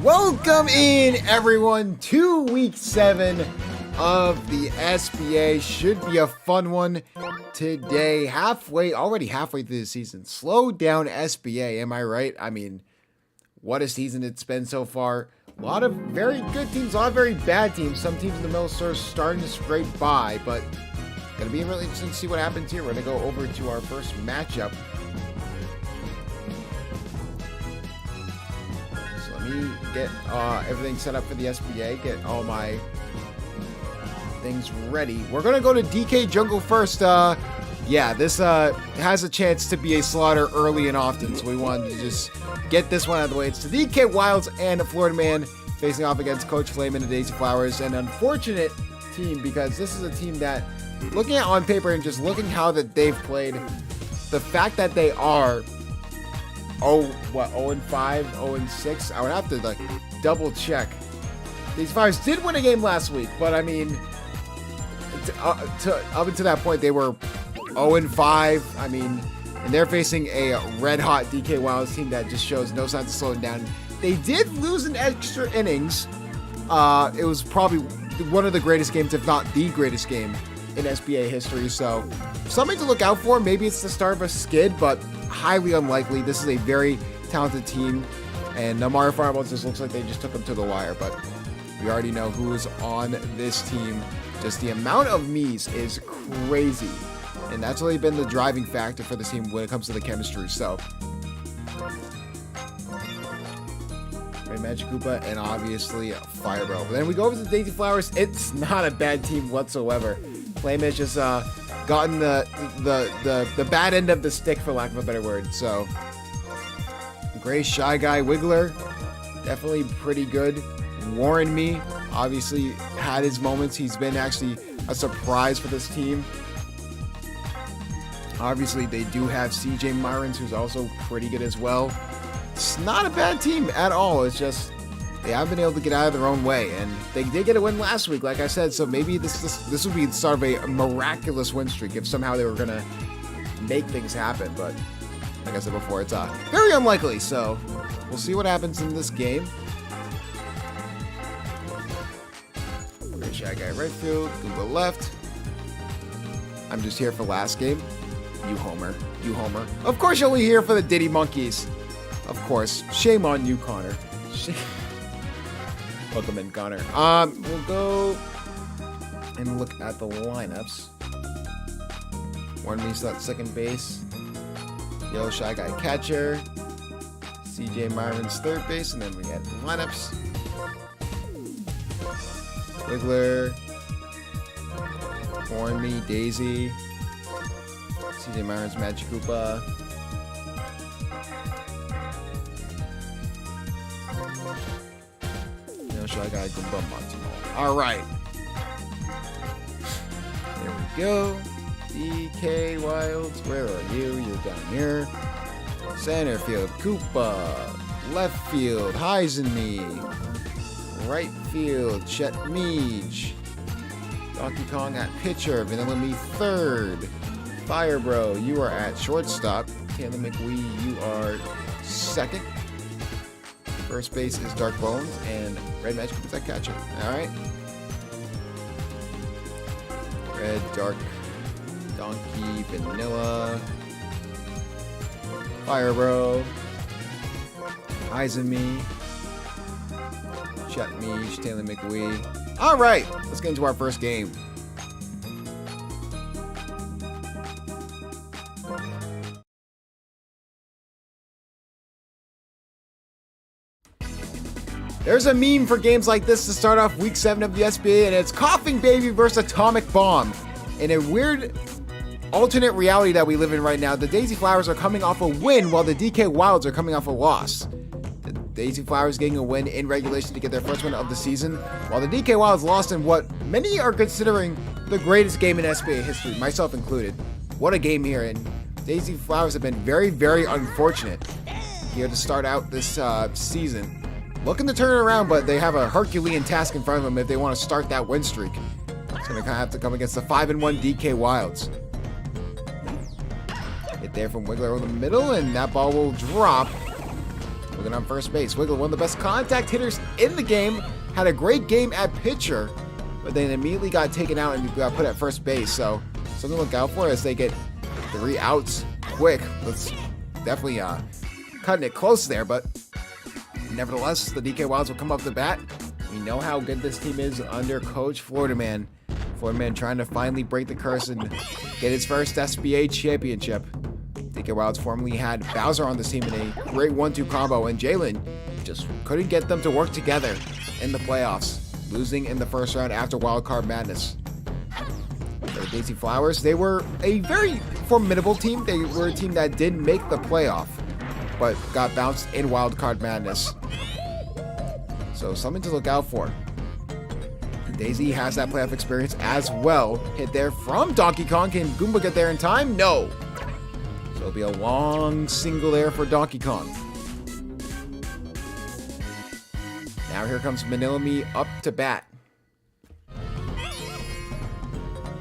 Welcome in, everyone, to week 7 of the SBA. Should be a fun one today. Already halfway through the season. Slow down, SBA, am I right? I mean, what a season it's been so far. A lot of very good teams, a lot of very bad teams. Some teams in the middle are starting to scrape by, but going to be really interesting to see what happens here. We're going to go over to our first matchup. Let me get everything set up for the SBA, get all my things ready. We're going to go to DK Jungle first. Yeah, this has a chance to be a slaughter early and often, so we wanted to just get this one out of the way. It's the DK Wilds and the Florida Man facing off against Coach Flame and the Daisy Flowers. An unfortunate team because this is a team that, looking at on paper and just looking how that they've played, the fact that they are 0-5, 0-6. I would have to double check. These Fires did win a game last week, but I mean, up until that point, they were 0-5. I mean, and they're facing a red-hot DK Wilds team that just shows no signs of slowing down. They did lose in extra innings. It was probably one of the greatest games, if not the greatest game in SBA history. So something to look out for. Maybe it's the start of a skid, but highly unlikely. This is a very talented team, and Mario Fireballs just looks like they just took them to the wire, but we already know who is on this team. Just the amount of Miis is crazy, and that's really been the driving factor for the team when it comes to the chemistry. So Red Magic Koopa and obviously Fire Bro. But then we go over to Daisy Flowers. It's not a bad team whatsoever. Flame has just gotten the bad end of the stick, for lack of a better word. So Gray Shy Guy Wiggler, definitely pretty good. Warren Me obviously had his moments. He's been actually a surprise for this team. Obviously they do have CJ Myrons, who's also pretty good as well. It's not a bad team at all. It's just they haven't been able to get out of their own way, and they did get a win last week, like I said, so maybe this would be the start of a miraculous win streak if somehow they were going to make things happen, but like I said before, it's very unlikely, so we'll see what happens in this game. Great Shy Guy right field, Google left. I'm just here for last game. You homer. You homer. Of course you're only here for the Diddy Monkeys. Of course. Shame on you, Connor. Welcome in, Connor. We'll go and look at the lineups. Warren Me's at second base. Yellow Shy Guy catcher. CJ Myron's third base, and then we get the lineups. Wiggler. Warren Me, Daisy. CJ Myron's Magic Koopa. Shy Guy Goomba Monty. Alright. There we go. DK Wilds, where are you? You're down here. Center field, Koopa. Left field, Heisenme. Right field, Chet Meej. Donkey Kong at pitcher. Vanilla Me third. Fire Bro, you are at shortstop. Taylor McWee, you are second. First base is Dark Bones, and Red Magic is that catcher. Alright. Red, Dark, Donkey, Vanilla, Fire Bro, Heisenme, Chet Meej, Taylor McWee. Alright, let's get into our first game. There's a meme for games like this to start off week 7 of the SBA, and it's Coughing Baby versus Atomic Bomb. In a weird alternate reality that we live in right now, the Daisy Flowers are coming off a win while the DK Wilds are coming off a loss. The Daisy Flowers getting a win in regulation to get their first win of the season, while the DK Wilds lost in what many are considering the greatest game in SBA history, myself included. What a game here, and Daisy Flowers have been very, very unfortunate here to start out this season. Looking to turn it around, but they have a Herculean task in front of them if they want to start that win streak. It's going to kind of have to come against the 5-1 DK Wilds. Hit there from Wiggler over the middle, and that ball will drop. We're going on first base. Wiggler, one of the best contact hitters in the game, had a great game at pitcher, but then immediately got taken out and got put at first base. So something to look out for as they get 3 outs quick. Let's definitely cutting it close there, but nevertheless, the DK Wilds will come up to bat. We know how good this team is under Coach Florida Man. Florida Man trying to finally break the curse and get his first SBA championship. DK Wilds formerly had Bowser on this team in a great 1-2 combo, and Jalen just couldn't get them to work together in the playoffs, losing in the first round after Wild Card Madness. For the Daisy Flowers, they were a very formidable team. They were a team that did make the playoff, but got bounced in Wild Card Madness. So something to look out for. Daisy has that playoff experience as well. Hit there from Donkey Kong. Can Goomba get there in time? No. So it'll be a long single there for Donkey Kong. Now here comes Manila Me up to bat.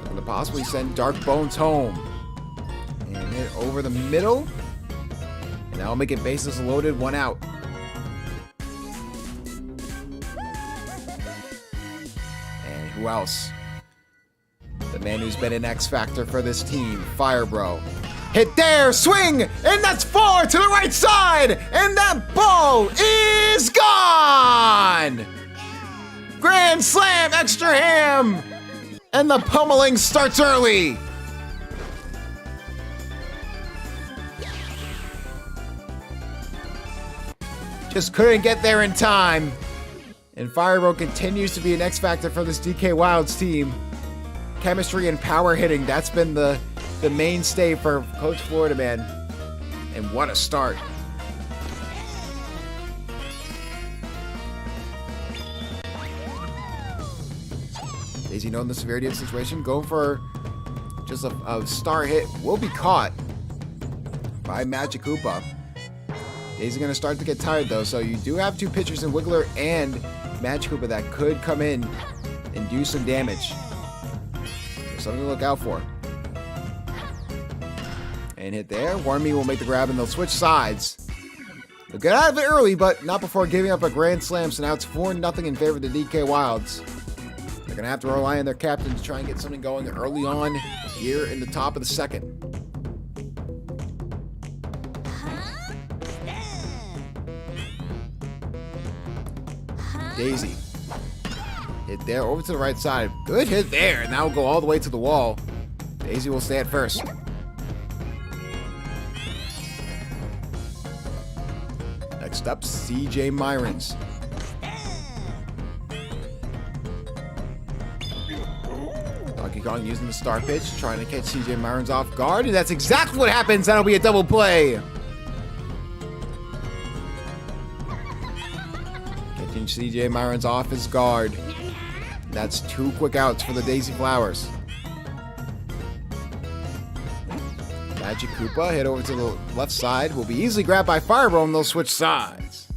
Looking to possibly send Dark Bones home. And hit over the middle. And that'll make it bases loaded, 1 out. And who else? The man who's been an X Factor for this team, Fire Bro. Hit there, swing, and that's far to the right side, and that ball is gone! Grand slam, extra ham, and the pummeling starts early. Just couldn't get there in time. And Firebro continues to be an X Factor for this DK Wilds team. Chemistry and power hitting, that's been the mainstay for Coach Florida Man. And what a start. Daisy, knowing the severity of the situation, going for just a star hit, will be caught by Magic Koopa. Daisy going to start to get tired though, so you do have 2 pitchers in Wiggler and Magic Koopa that could come in and do some damage. So something to look out for. And hit there. Warmy will make the grab and they'll switch sides. They'll get out of it early, but not before giving up a grand slam, so now it's 4-0 in favor of the DK Wilds. They're going to have to rely on their captain to try and get something going early on here in the top of the second. Daisy. Hit there over to the right side. Good hit there. And now we'll go all the way to the wall. Daisy will stay at first. Next up, CJ Myrons. Donkey Kong using the star pitch, trying to catch CJ Myrons off guard. And that's exactly what happens. That'll be a double play. CJ Myrons off his guard. That's 2 quick outs for the Daisy Flowers. Magic Koopa hit over to the left side. Will be easily grabbed by Firebro and they'll switch sides.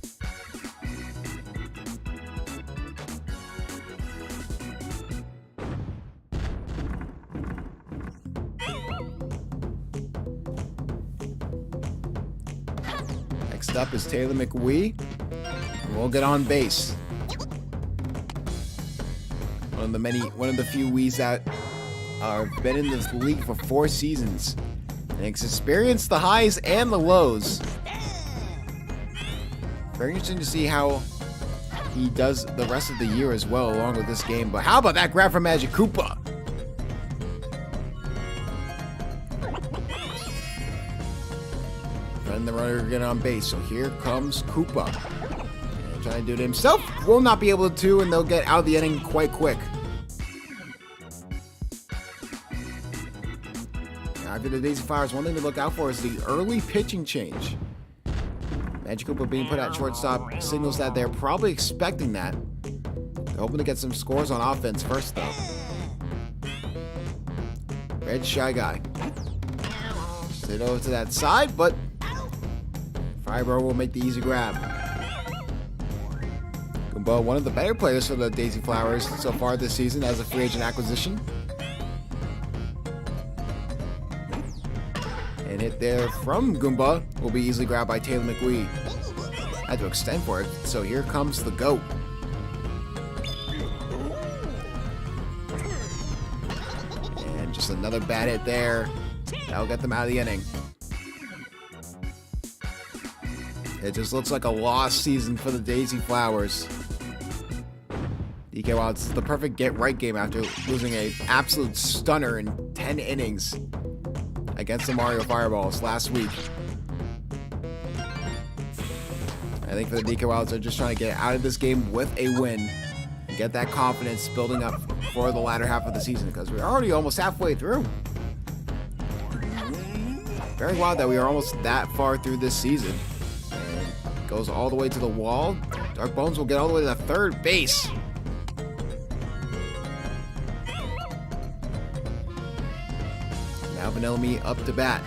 Next up is Taylor McWee. We'll get on base. One of the few Wiis that have been in this league for 4 seasons. And he's experienced the highs and the lows. Very interesting to see how he does the rest of the year as well, along with this game. But how about that grab from Magic Koopa? Running the runner again on base. So here comes Koopa. Trying to do it himself, will not be able to, and they'll get out of the inning quite quick. Now, after the Daisy Flowers, one thing to look out for is the early pitching change. Magic Koopa being put at shortstop signals that they're probably expecting that. They're hoping to get some scores on offense first, though. Red Shy Guy. Sit over to that side, but Firebro will make the easy grab. But one of the better players for the Daisy Flowers so far this season as a free agent acquisition. And hit there from Goomba will be easily grabbed by Taylor McWee. Had to extend for it. So here comes the GOAT. And just another bad hit there. That'll get them out of the inning. It just looks like a lost season for the Daisy Flowers. DK Wild, it's the perfect get-right game after losing an absolute stunner in 10 innings against the Mario Fireballs last week. I think for the DK Wilds, they're just trying to get out of this game with a win and get that confidence building up for the latter half of the season, because we're already almost halfway through. Very wild that we are almost that far through this season. And goes all the way to the wall. Dark Bones will get all the way to the third base. Now Vanilla Me up to bat.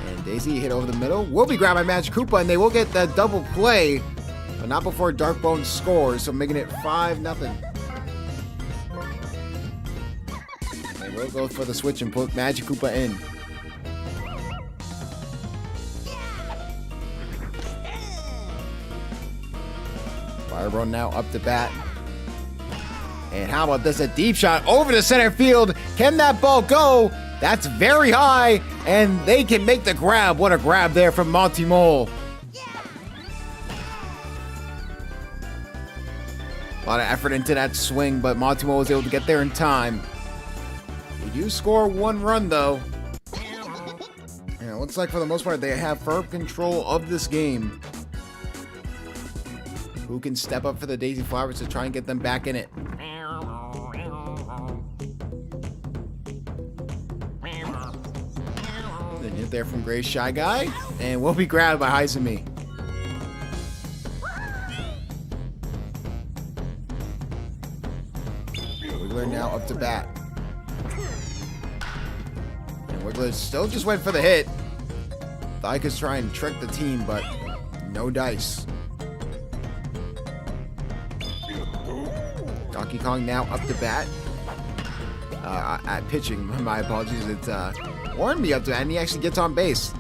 And Daisy hit over the middle. Will be grabbed by Magic Koopa, and they will get the double play, but not before Dark Bones scores, so making it 5-0. And we'll go for the switch and put Magic Koopa in. Firebro now up to bat. And how about this? A deep shot over to center field. Can that ball go? That's very high, and they can make the grab. What a grab there from Monty Mole. A lot of effort into that swing, but Monty Mole was able to get there in time. We do score 1 run, though. And it looks like for the most part they have firm control of this game. Who can step up for the Daisy Flowers to try and get them back in it? Then hit there from Gray's Shy Guy, and will be grabbed by Heizumi. Wiggler now up to bat. And Wiggler still just went for the hit. Thought he could try and trick the team, but no dice. Donkey Kong now up to bat. At pitching, my apologies. It's Warren me up to bat, and he actually gets on base.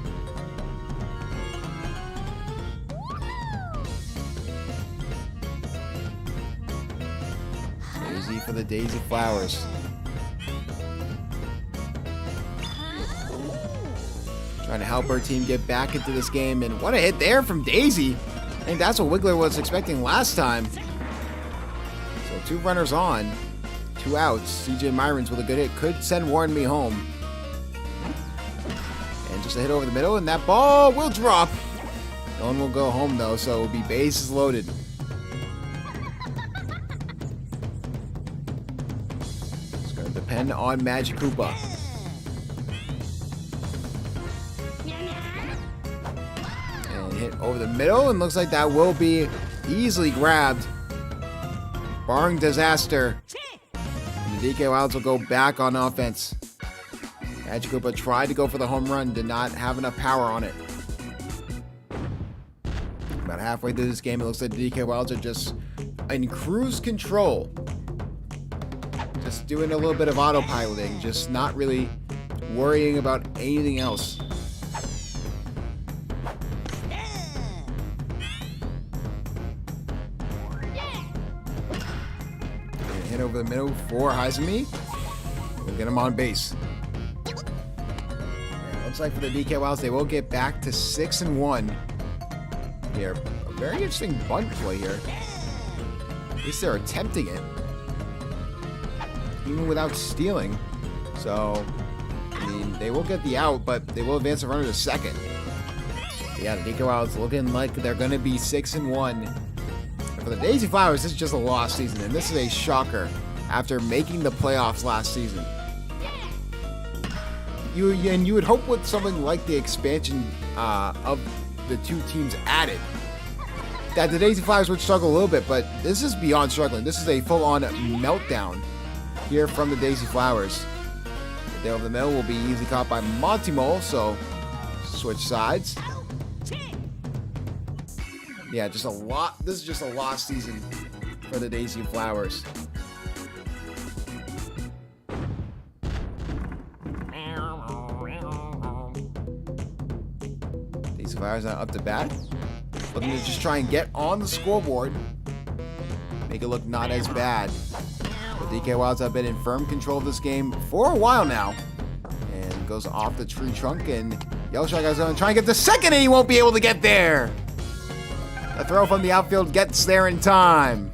Daisy for the Daisy Flowers. Trying to help her team get back into this game, and what a hit there from Daisy. I think that's what Wiggler was expecting last time. So 2 runners on, 2 outs. CJ Myrons with a good hit could send Warren Me home. And just a hit over the middle, and that ball will drop. No one will go home though, so it will be bases loaded. It's going to depend on Magic Koopa. And hit over the middle, and looks like that will be easily grabbed. Barring disaster. And the DK Wilds will go back on offense. Magic Koopa tried to go for the home run, did not have enough power on it. About halfway through this game, it looks like the DK Wilds are just in cruise control. Just doing a little bit of autopiloting, just not really worrying about anything else. And hit over the middle for Heizumi. We'll get him on base. Looks like for the DK Wilds, they will get back to 6-1 here. A very interesting bunt play here. At least they're attempting it, even without stealing. So, I mean, they will get the out, but they will advance the runner to second. But yeah, the DK Wilds looking like they're going to be 6-1. For the Daisy Flowers, this is just a lost season, and this is a shocker after making the playoffs last season. You would hope with something like the expansion of the 2 teams added that the Daisy Flowers would struggle a little bit, but this is beyond struggling. This is a full-on meltdown here from the Daisy Flowers. The over the middle will be easily caught by Monty Mole, so switch sides. Yeah, just a lot. This is just a lost season for the Daisy Flowers. Flowers now up to bat. Looking to just try and get on the scoreboard. Make it look not as bad. But DK Wilds have been in firm control of this game for a while now. And goes off the tree trunk, and Yellow Shy Guy's going to try and get the second, and he won't be able to get there. A throw from the outfield gets there in time.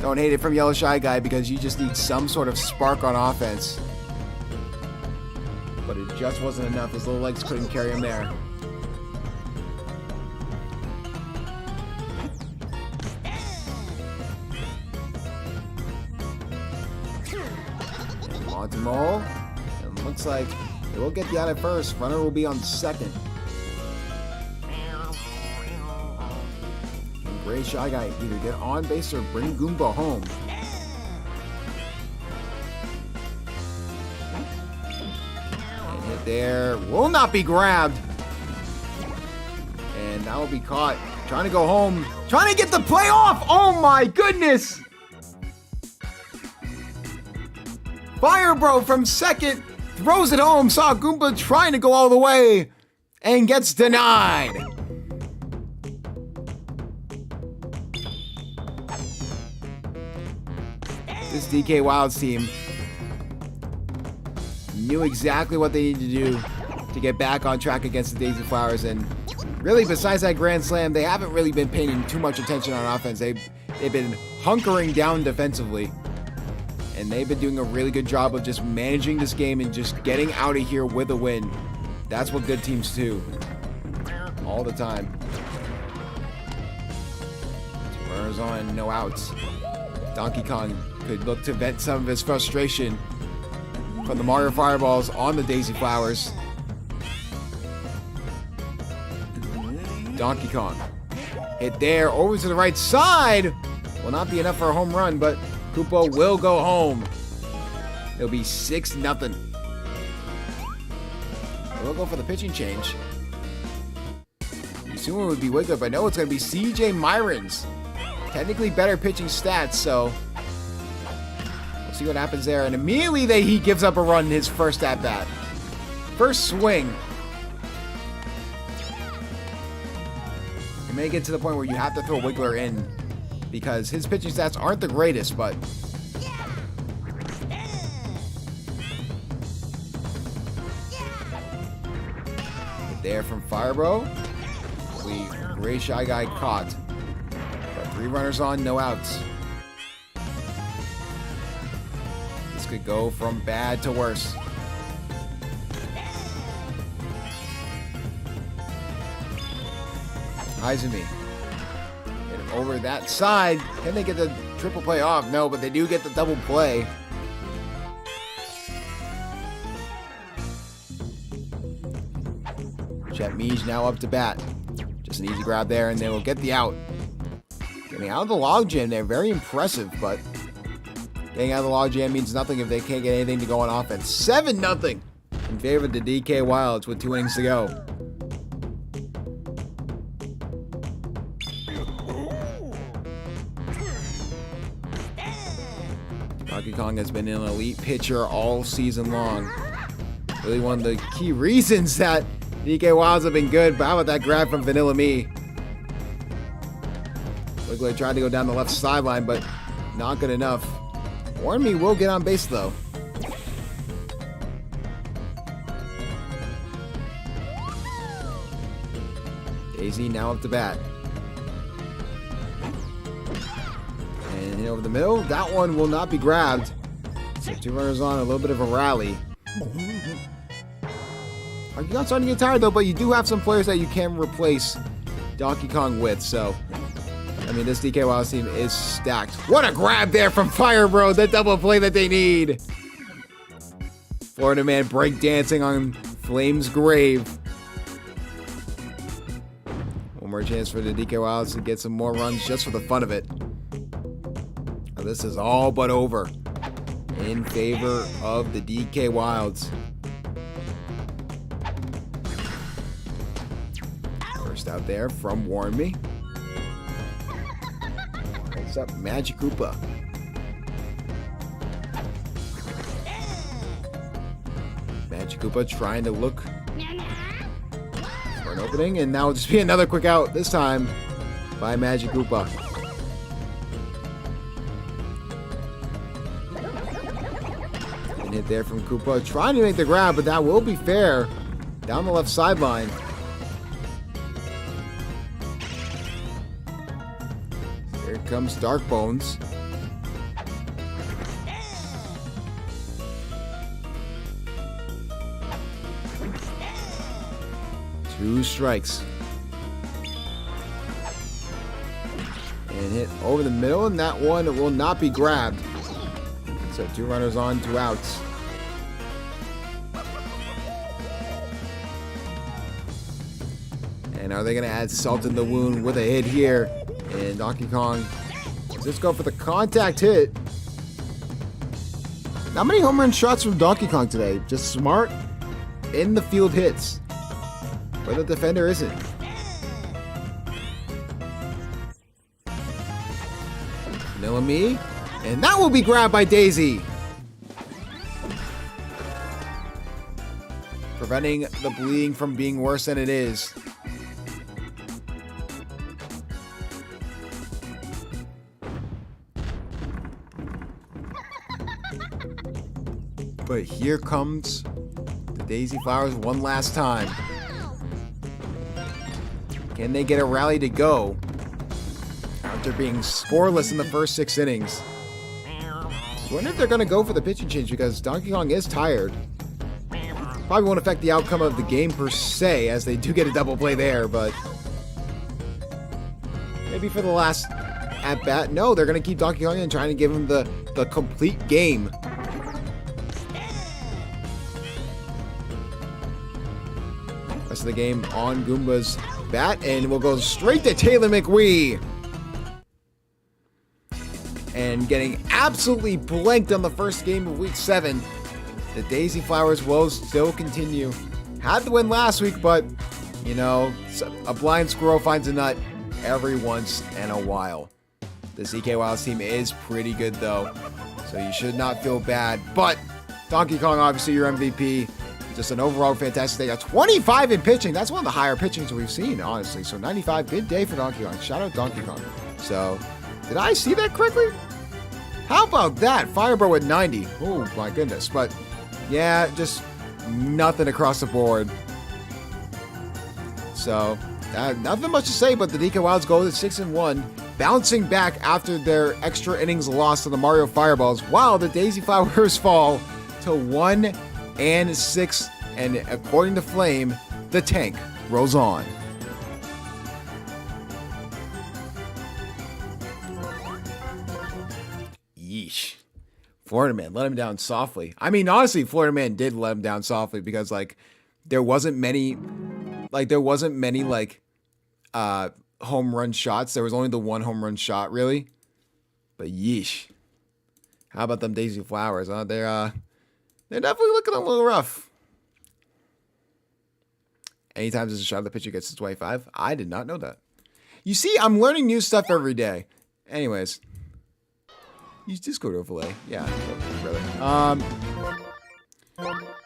Don't hate it from Yellow Shy Guy because you just need some sort of spark on offense. But it just wasn't enough. His little legs couldn't carry him there. On to Mole. And looks like it will get the out at first. Runner will be on second. Gray Shy Guy either get on base or bring Goomba home. And hit there. Will not be grabbed. And that will be caught. Trying to go home. Trying to get the play off. Oh my goodness. Fire Bro from second. Throws it home. Saw Goomba trying to go all the way. And gets denied. This DK Wilds team knew exactly what they needed to do to get back on track against the Daisy Flowers, and really besides that grand slam, they haven't really been paying too much attention on offense. They've been hunkering down defensively, and they've been doing a really good job of just managing this game and just getting out of here with a win. That's what good teams do all the time. 2 runners on, no outs. Donkey Kong could look to vent some of his frustration from the Mario Fireballs on the Daisy Flowers. Donkey Kong hit there over to the right side. Will not be enough for a home run, but Koopa will go home. It'll be 6-0. We'll go for the pitching change. You assume it would be Wiggler, but no, it's going to be CJ Myron's. Technically better pitching stats, so we'll see what happens there. And immediately he gives up a run in his first at-bat. First swing. It may get to the point where you have to throw Wiggler in because his pitching stats aren't the greatest, but there from Firebro. Gray Shy Guy caught. 3 runners on, no outs. This could go from bad to worse. Izumi. And over that side. Can they get the triple play off? No, but they do get the double play. Chet Meej now up to bat. Just an easy grab there, and they will get the out. Getting out of the logjam there, very impressive, but getting out of the logjam means nothing if they can't get anything to go on offense. 7-0 in favor of the DK Wilds with 2 innings to go. Donkey Kong has been an elite pitcher all season long. Really one of the key reasons that DK Wilds have been good, but how about that grab from Vanilla Me? Wiggler tried to go down the left sideline, but not good enough. Warn Me will get on base, though. Daisy now up to bat. And over the middle, that one will not be grabbed. So 2 runners on, a little bit of a rally. You're not starting to get tired, though, but you do have some players that you can replace Donkey Kong with, so I mean, this DK Wilds team is stacked. What a grab there from Fire Bro, the double play that they need. Florida Man breakdancing on Flame's grave. One more chance for the DK Wilds to get some more runs just for the fun of it. This is all but over in favor of the DK Wilds. First out there from Warn Me. What's up, Magic Koopa? Magic Koopa trying to look For an opening, and now it'll just be another quick out, this time by Magic Koopa. And hit there from Koopa, trying to make the grab, but that will be fair. Down the left sideline. Here comes Dark Bones. Two strikes. And hit over the middle, and that one will not be grabbed. So 2 runners on, 2 outs. And are they going to add salt in the wound with a hit here? And Donkey Kong, does this go for the contact hit? Not many home run shots from Donkey Kong today. Just smart, in the field hits. But the defender isn't. Nilami, and that will be grabbed by Daisy. Preventing the bleeding from being worse than it is. But here comes the Daisy Flowers one last time. Can they get a rally to go after being scoreless in the first 6 innings? I wonder if they're going to go for the pitching change because Donkey Kong is tired. Probably won't affect the outcome of the game per se, as they do get a double play there, but maybe for the last at-bat. No, they're going to keep Donkey Kong in, trying to give him the complete game. Rest of the game on Goomba's bat, and we'll go straight to Taylor McWee. And getting absolutely blanked on the first game of Week 7. The Daisy Flowers will still continue. Had the win last week, but, you know, a blind squirrel finds a nut every once in a while. The CK Wilds team is pretty good, though, so you should not feel bad. But Donkey Kong, obviously your MVP. Just an overall fantastic day. A 25 in pitching. That's one of the higher pitchings we've seen, honestly. So 95, good day for Donkey Kong. Shout out Donkey Kong. So, did I see that correctly? How about that? Firebird with 90. Oh, my goodness. But, yeah, just nothing across the board. So, nothing much to say, but the DK Wilds go to 6-1, bouncing back after their extra innings loss to the Mario Fireballs, while the Daisy Flowers fall to 1-6, and according to Flame, the tank rolls on. Yeesh. Florida Man let him down softly. I mean, honestly, Florida Man did let him down softly because, like, there wasn't many home run shots. There was only the one home run shot, really. But yeesh. How about them Daisy Flowers, huh? They're definitely looking a little rough. Anytime there's a shot, the pitcher gets to 25. I did not know that. You see, I'm learning new stuff every day. Anyways. Use Discord overlay. Yeah, brother.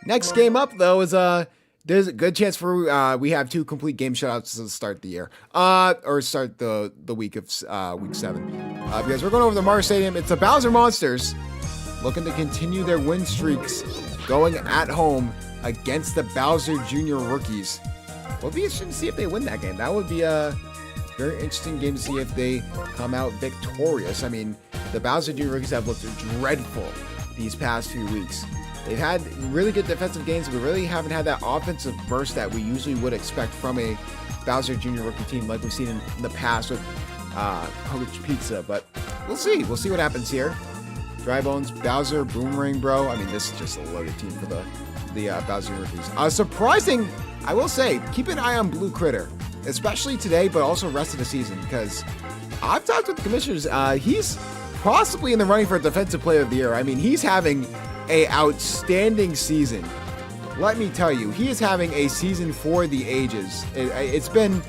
Next game up, though, is there's a good chance for we have 2 complete game shutouts to start the year. Or start the week of week 7. Because we're going over the Mario Stadium. It's the Bowser Monsters looking to continue their win streaks, going at home against the Bowser Jr. Rookies. It'll be interesting to see if they win that game. That would be a very interesting game to see if they come out victorious. I mean, the Bowser Jr. Rookies have looked dreadful these past few weeks. They've had really good defensive games. We really haven't had that offensive burst that we usually would expect from a Bowser Jr. rookie team like we've seen in the past with Coach Pizza. But we'll see. We'll see what happens here. Dry Bones, Bowser, Boomerang Bro. I mean, this is just a loaded team for the Bowser rookies. Surprising, I will say, keep an eye on Blue Critter, especially today, but also rest of the season, because I've talked with the commissioners. He's possibly in the running for Defensive Player of the Year. I mean, he's having an outstanding season. Let me tell you, he is having a season for the ages. It's been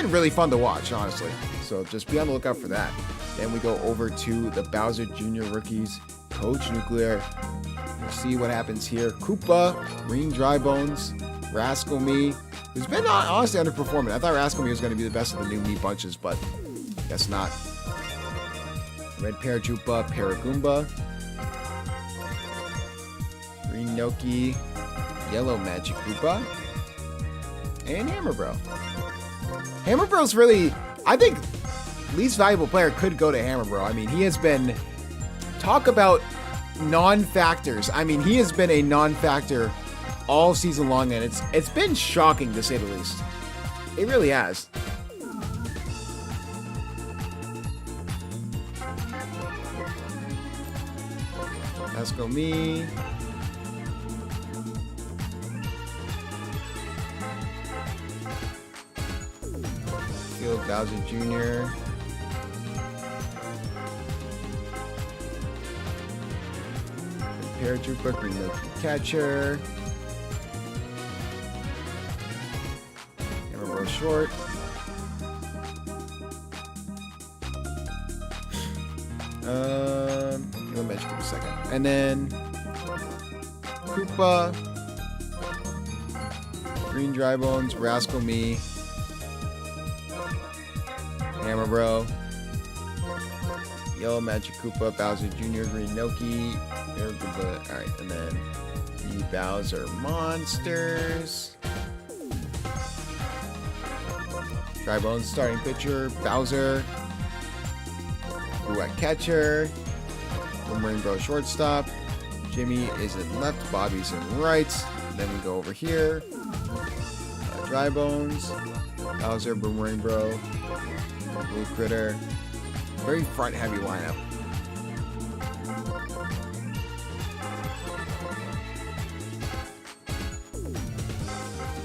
really fun to watch, honestly. So just be on the lookout for that. Then we go over to the Bowser Jr. rookies. Coach Nuclear. We'll see what happens here. Koopa, Green Dry Bones, Rascal Me, who's been honestly underperforming. I thought Rascal Me was going to be the best of the new meat bunches, but guess not. Red Paratroopa, Paragoomba, Green Noki, Yellow Magic Koopa, and Hammer Bro. Hammer Bro's really, I think, least valuable player could go to Hammer Bro. I mean, he has been, talk about non-factors. I mean, he has been a non-factor all season long, and it's been shocking to say the least. It really has. Let's go me. Field Bowser Jr. Paratrooper, Green Noki Catcher. Hammer Bro Short. Let me mention for a second. And then Koopa, Green Dry Bones, Rascal Me, Hammer Bro, Yellow Magic Koopa, Bowser Jr., Green Noki, alright, and then the Bowser Monsters. Dry Bones starting pitcher, Bowser, Blue Catcher, Boomerang Bro shortstop, Jimmy is in left, Bobby's in right. Then we go over here. Dry Bones, Bowser, Boomerang Bro, Blue Critter. Very front heavy lineup.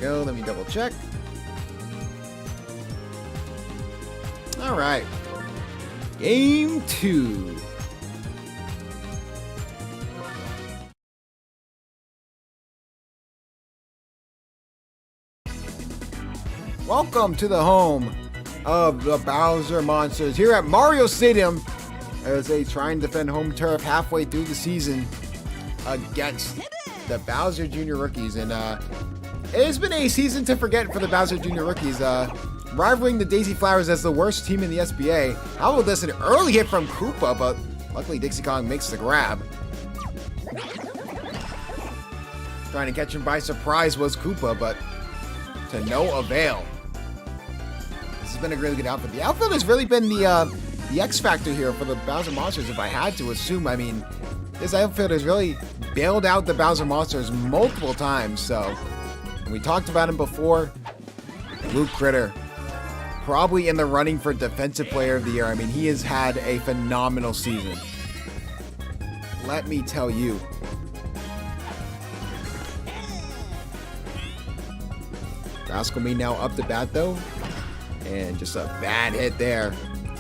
Go, let me double check. All right. Game 2. Welcome to the home of the Bowser Monsters here at Mario Stadium as they try and defend home turf halfway through the season against the Bowser Jr. rookies. And it has been a season to forget for the Bowser Jr. rookies, rivaling the Daisy Flowers as the worst team in the SBA. How about this? An early hit from Koopa, but luckily Dixie Kong makes the grab. Trying to catch him by surprise was Koopa, but to no avail. This has been a really good outfit. The outfield has really been the X factor here for the Bowser Monsters, if I had to assume. I mean, this outfield has really bailed out the Bowser Monsters multiple times, so. And we talked about him before. Blue Critter, probably in the running for Defensive Player of the Year. I mean, he has had a phenomenal season. Let me tell you. Rascal Me now up to bat though. And just a bad hit there.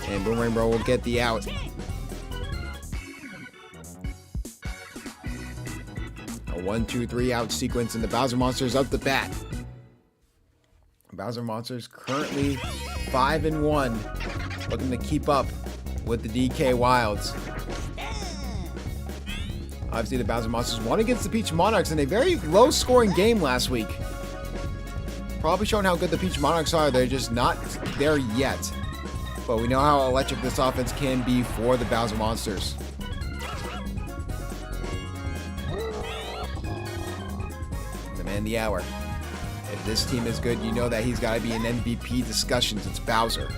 And Boomerang Bro will get the out. A 1-2-3 out sequence, and the Bowser Monsters up the bat. Bowser Monsters currently 5-1, looking to keep up with the DK Wilds. Obviously, the Bowser Monsters won against the Peach Monarchs in a very low-scoring game last week. Probably showing how good the Peach Monarchs are. They're just not there yet. But we know how electric this offense can be for the Bowser Monsters. The man of the hour. If this team is good, you know that he's got to be in MVP discussions. It's Bowser.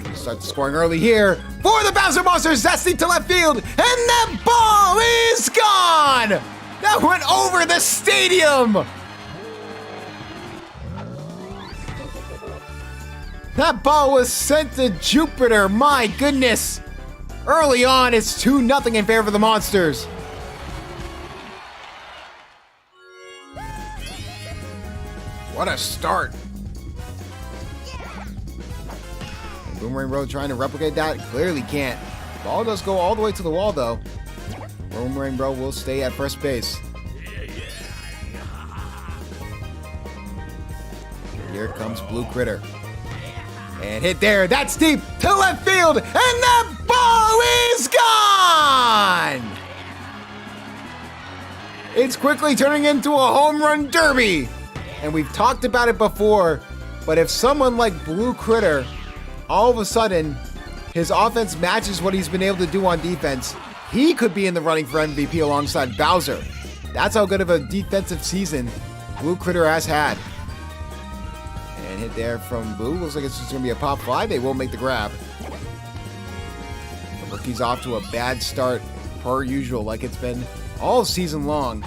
He starts scoring early here for the Bowser Monsters. Zesty to left field, and that ball is gone! That went over the stadium! That ball was sent to Jupiter. My goodness! Early on, it's 2-0 in favor of the Monsters. What a start. And Boomerang Bro trying to replicate that. Clearly can't. Ball does go all the way to the wall, though. Boomerang Bro will stay at first base. Here comes Blue Critter. And hit there. That's deep to left field. And that ball is gone! It's quickly turning into a home run derby. And we've talked about it before, but if someone like Blue Critter, all of a sudden, his offense matches what he's been able to do on defense, he could be in the running for MVP alongside Bowser. That's how good of a defensive season Blue Critter has had. And hit there from Blue. Looks like it's just going to be a pop fly. They will make the grab. The rookie's off to a bad start, per usual, like it's been all season long.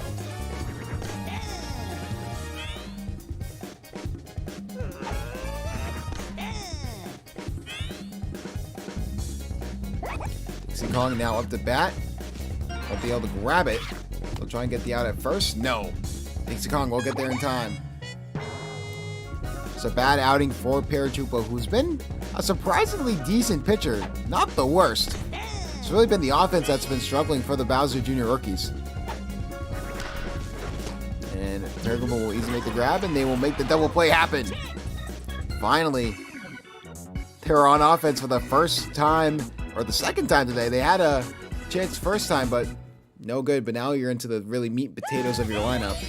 Dixie Kong now up to bat. Won't be able to grab it. They'll try and get the out at first. No. Dixie Kong will get there in time. It's a bad outing for Parachupa, who's been a surprisingly decent pitcher. Not the worst. It's really been the offense that's been struggling for the Bowser Jr. rookies. And Parachupa will easily make the grab, and they will make the double play happen. Finally, they're on offense for the first time, or the second time today. They had a chance first time, but no good. But now you're into the really meat and potatoes of your lineup.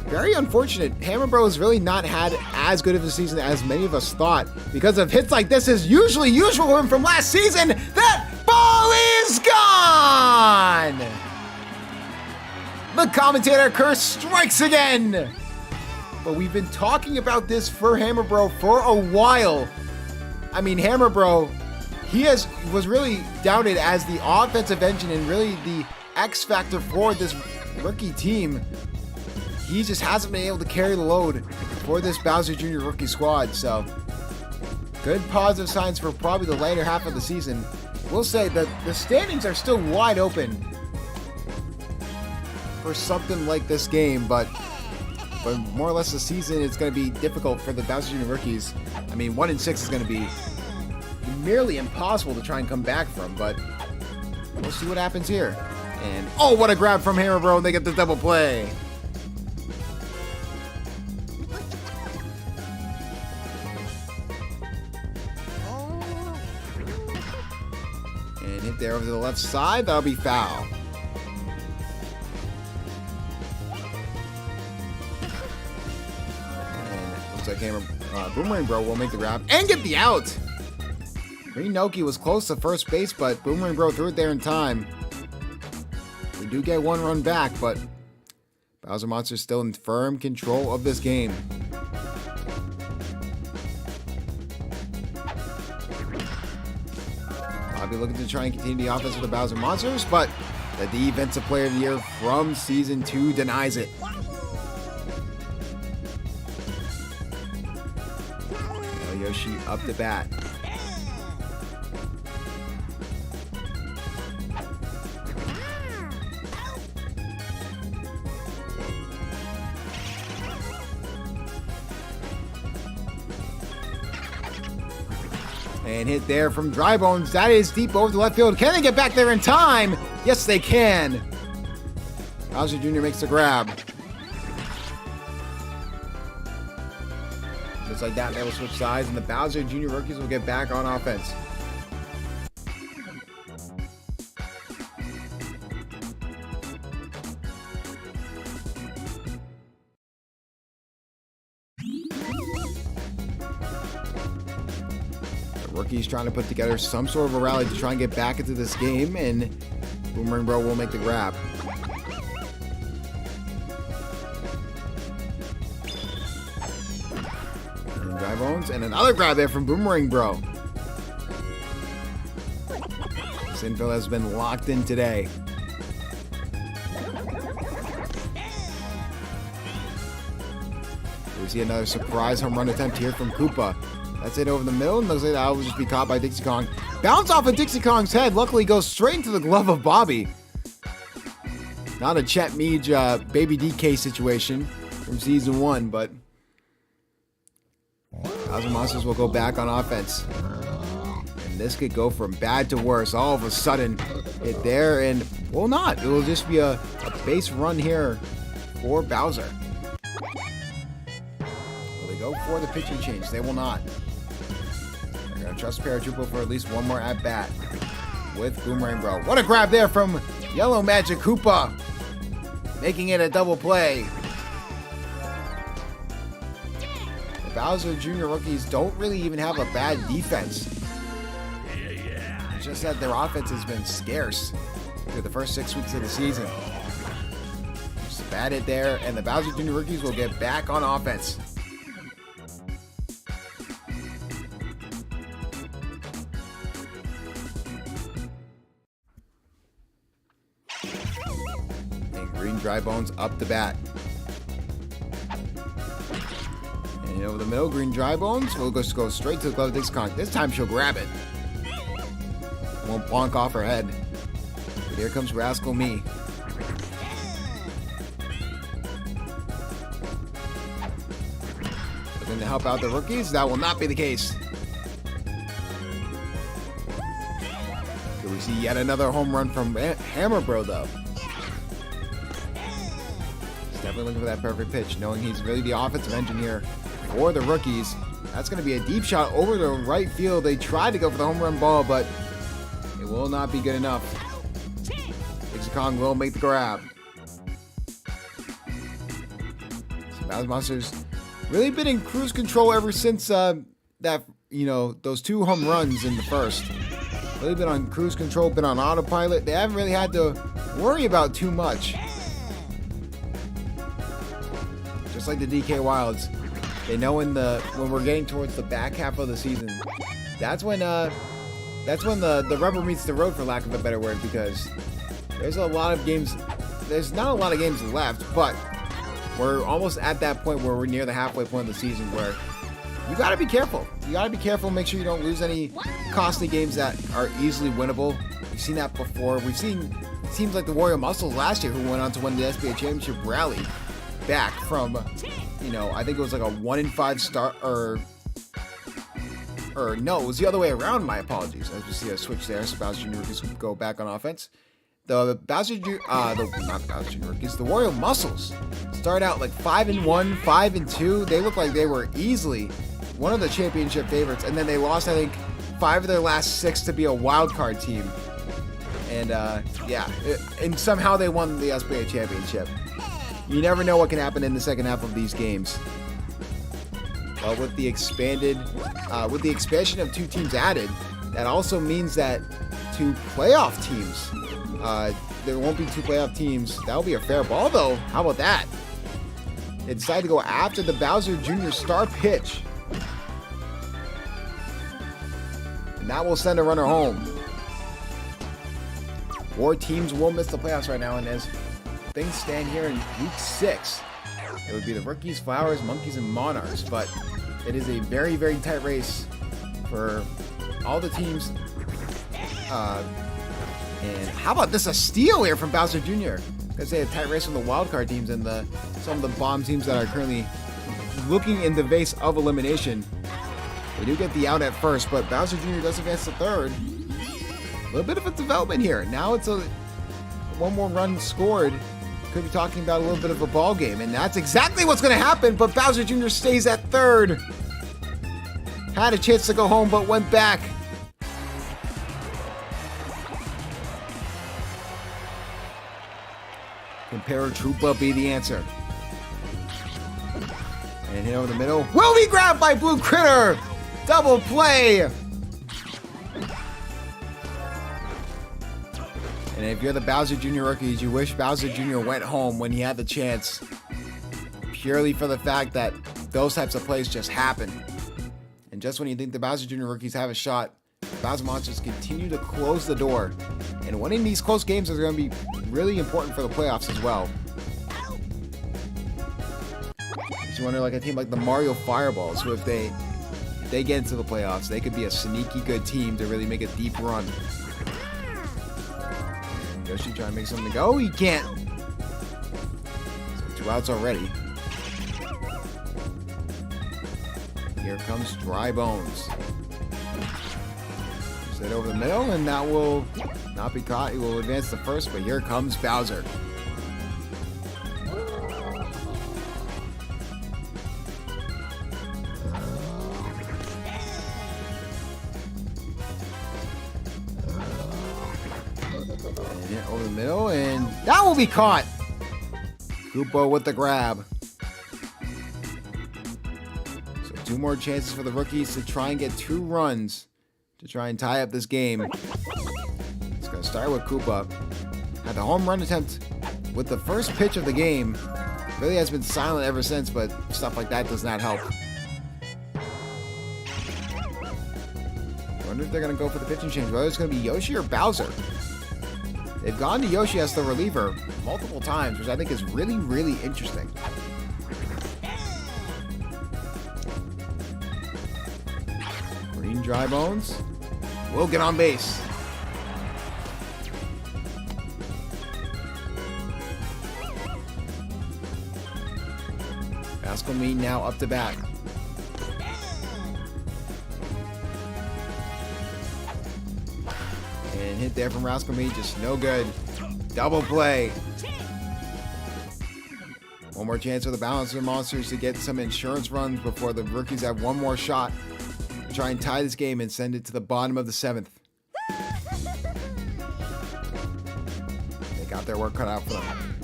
Very unfortunate. Hammer Bro has really not had as good of a season as many of us thought. Because of hits like this is usually usual for him from last season. That ball is gone! The commentator curse strikes again! But we've been talking about this for Hammer Bro for a while. I mean, Hammer Bro, was really doubted as the offensive engine and really the X factor for this rookie team. He just hasn't been able to carry the load for this Bowser Jr. rookie squad. So, good positive signs for probably the later half of the season. We'll say that the standings are still wide open for something like this game, but more or less the season is going to be difficult for the Bowser Jr. rookies. I mean, 1-6 is going to be nearly impossible to try and come back from, but we'll see what happens here. And, oh, what a grab from Hammer Bro, and they get the double play. And hit there over to the left side, that'll be foul. And looks like Boomerang Bro will make the grab and get the out. Green Noki was close to first base, but Boomerang Bro threw it there in time. We do get one run back, but Bowser Monster's still in firm control of this game. I'll be looking to try and continue the offense with the Bowser Monsters, but the Defensive Player of the Year from Season 2 denies it. Yoshi up the bat. And hit there from Dry Bones. That is deep over the left field. Can they get back there in time? Yes, they can. Bowser Jr. makes the grab. Just like that, they will switch sides, and the Bowser Jr. rookies will get back on offense. Rookies trying to put together some sort of a rally to try and get back into this game, and Boomerang Bro will make the grab. And Dry Bones, and another grab there from Boomerang Bro. This infield has been locked in today. We see another surprise home run attempt here from Koopa. That's it over the middle, and looks like that will just be caught by Dixie Kong. Bounce off of Dixie Kong's head, luckily goes straight into the glove of Bobby. Not a Chet Meej Baby DK situation from Season 1, but Bowser Monsters will go back on offense. And this could go from bad to worse. All of a sudden, hit there, and will not. It will just be a base run here for Bowser. Will they go for the pitching change? They will not. They're going to trust Parachupa for at least one more at-bat with Boomerang Bro. What a grab there from Yellow Magic Koopa. making it a double play. The Bowser Jr. rookies don't really even have a bad defense. It's just that their offense has been scarce through the first 6 weeks of the season. Just bat it there, and the Bowser Jr. rookies will get back on offense. And Green Dry Bones up the bat. And over the middle, Green Dry Bones will just go straight to the glove of Dixcon. This time she'll grab it. Won't plonk off her head. But here comes Rascal Me. Looking to help out the rookies. That will not be the case. Here we see yet another home run from Hammer Bro, though. He's definitely looking for that perfect pitch, knowing he's really the offensive engineer for the rookies. That's going to be a deep shot over the right field. They tried to go for the home run ball, but it will not be good enough. Dixie Kong will make the grab. So Bowser Monsters really been in cruise control ever since those 2 home runs in the first. Really been on cruise control, been on autopilot. They haven't really had to worry about too much. Just like the DK Wilds, they know when we're getting towards the back half of the season, that's when the rubber meets the road, for lack of a better word, because there's a lot of games. There's not a lot of games left, but we're almost at that point where we're near the halfway point of the season where you got to be careful. You got to be careful. Make sure you don't lose any costly games that are easily winnable. We've seen that before. We've seen teams like the Warrior Muscles last year who went on to win the SBA Championship rally back from, I think it was like a 1-5 start, or no, it was the other way around. My apologies. As we see a switch there, so Bowser Jr. rookies go back on offense. The Warrior Muscles start out like 5-1, 5-2. They look like they were easily one of the championship favorites, and then they lost, I think, 5 of their last 6 to be a wild card team. And and somehow they won the SBA Championship. You never know what can happen in the second half of these games. But with the expansion of 2 teams added, that also means that 2 playoff teams. There won't be 2 playoff teams. That'll be a fair ball, though. How about that? They decided to go after the Bowser Jr. star pitch. And that will send a runner home. 4 teams will miss the playoffs right now, and as things stand here in week 6, it would be the Rookies, Flowers, Monkeys, and Monarchs, but it is a very, very tight race for all the teams. And how about this? A steal here from Bowser Jr. I say a tight race from the wildcard teams and some of the bomb teams that are currently looking in the vase of elimination. They do get the out at first, but Bowser Jr. does advance to third. A little bit of a development here. Now it's one more run scored. Could be talking about a little bit of a ball game, and that's exactly what's going to happen. But Bowser Jr. stays at third. Had a chance to go home, but went back. Can Paratroopa be the answer? And hit over the middle. Will be grabbed by Blue Critter! Double play! And if you're the Bowser Jr. rookies, you wish Bowser Jr. went home when he had the chance. Purely for the fact that those types of plays just happen. And just when you think the Bowser Jr. rookies have a shot, the Bowser Monsters continue to close the door. And winning these close games is going to be really important for the playoffs as well. You wonder, like a team like the Mario Fireballs, who if they get into the playoffs, they could be a sneaky good team to really make a deep run. Yoshi trying to make something go. He can't. So 2 outs already. Here comes Dry Bones. Set over the middle, and that will not be caught. He will advance to first, but here comes Bowser. And hit over the middle, and that will be caught. Koopa with the grab. So 2 more chances for the rookies to try and get 2 runs to try and tie up this game. It's going to start with Koopa. Had the home run attempt with the first pitch of the game. Really has been silent ever since, but stuff like that does not help. I wonder if they're going to go for the pitching change. Whether it's going to be Yoshi or Bowser. They've gone to Yoshi as the reliever multiple times, which I think is really, really interesting. Green dry bones will get on base. Rascalmeat now up to bat. And hit there from Rascalmeat, just no good. Double play. One more chance for the Balancer Monsters to get some insurance runs before the rookies have one more shot to try and tie this game and send it to the bottom of the 7th. They got their work cut out for them.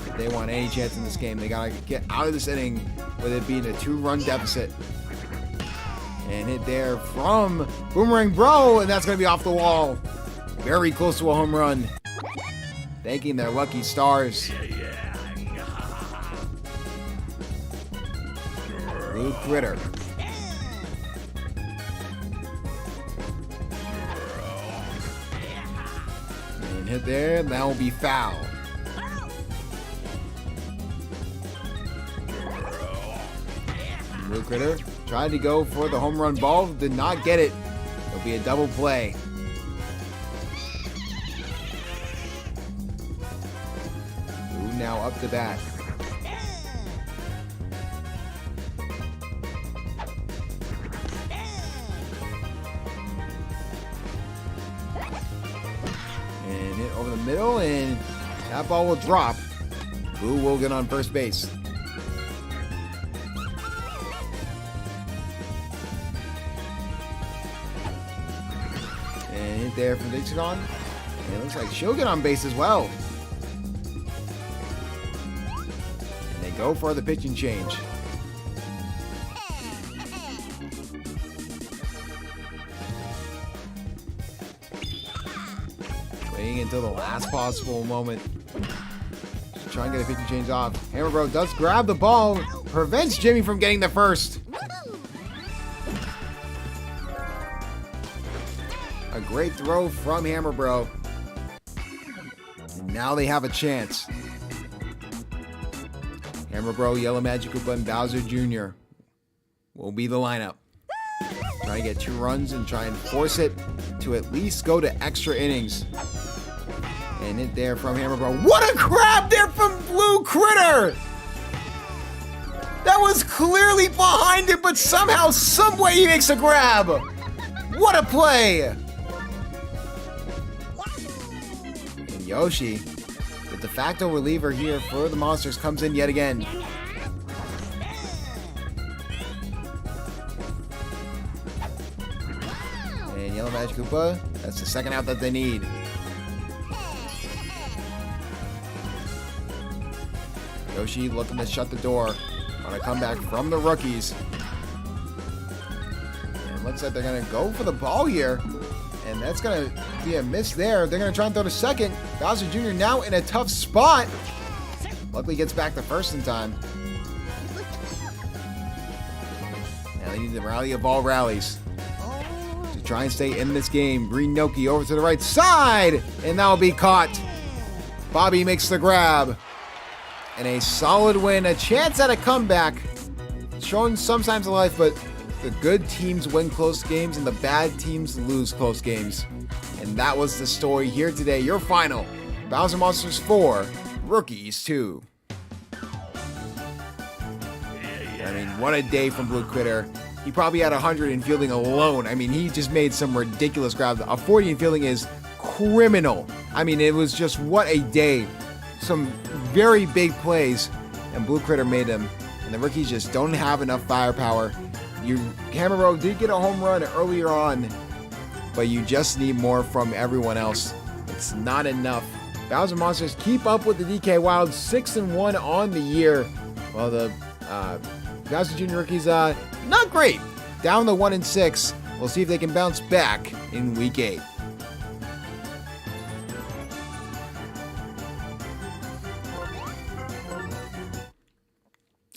If they want any chance in this game, they gotta get out of this inning with it being a 2-run deficit. And hit there from Boomerang Bro, and that's gonna be off the wall. Very close to a home run. Thanking their lucky stars. Blue Critter. And hit there, and that will be foul. Blue Critter tried to go for the home run ball, did not get it. It'll be a double play. Blue now up to bat. And hit over the middle, and that ball will drop. Blue will get on first base. And hit there from Dixon. And it looks like she'll get on base as well. And they go for the pitching change. Waiting until the last possible moment. Just try and get a pitching change off. Hammer Bro does grab the ball. Prevents Jimmy from getting the first. A great throw from Hammer Bro. And now they have a chance. Hammer Bro, Yellow Magic Koopa, and Bowser Jr. will be the lineup. Try to get 2 runs and try and force it to at least go to extra innings. And hit there from Hammer Bro. What a grab there from Blue Critter! That was clearly behind it, but somehow, someway he makes a grab. What a play! And Yoshi, the de facto reliever here for the Monsters, comes in yet again. And Yellow Magic Koopa, that's the second out that they need. Yoshi looking to shut the door on a comeback from the rookies. And looks like they're going to go for the ball here. And that's going to be a miss there. They're going to try and throw to second. Bowser Jr. now in a tough spot. Luckily gets back to first in time. Now they need the rally of all rallies to try and stay in this game. Green Noki over to the right side. And that will be caught. Bobby makes the grab. And a solid win, a chance at a comeback. Shown sometimes in life, but the good teams win close games and the bad teams lose close games. And that was the story here today. Your final, Bowser Monsters 4, Rookies 2. I mean, what a day from Blue Critter. He probably had 100 in fielding alone. I mean, he just made some ridiculous grabs. A 40 in fielding is criminal. I mean, it was just what a day. Some very big plays, and Blue Critter made them. And the rookies just don't have enough firepower. Hammer Bro did get a home run earlier on, but you just need more from everyone else. It's not enough Bowser Monsters keep up with the DK Wild, 6-1 on the year. While the Bowser Jr. Rookies, not great. Down to 1-6. We'll see if they can bounce back in Week 8.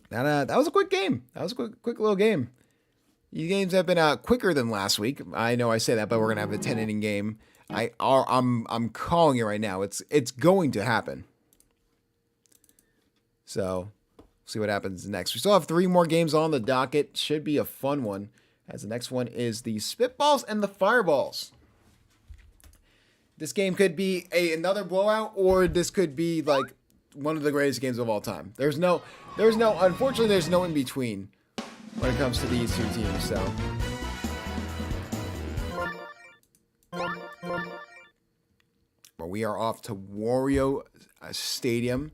That was a quick game. That was a quick little game. These games have been quicker than last week. I know I say that, but we're gonna have a 10-inning game. I'm calling it right now. It's going to happen. So, see what happens next. We still have 3 more games on the docket. Should be a fun one. As the next one is the Spitballs and the Fireballs. This game could be another blowout, or this could be like one of the greatest games of all time. Unfortunately, there's no in between when it comes to these two teams. So. But we are off to Wario Stadium,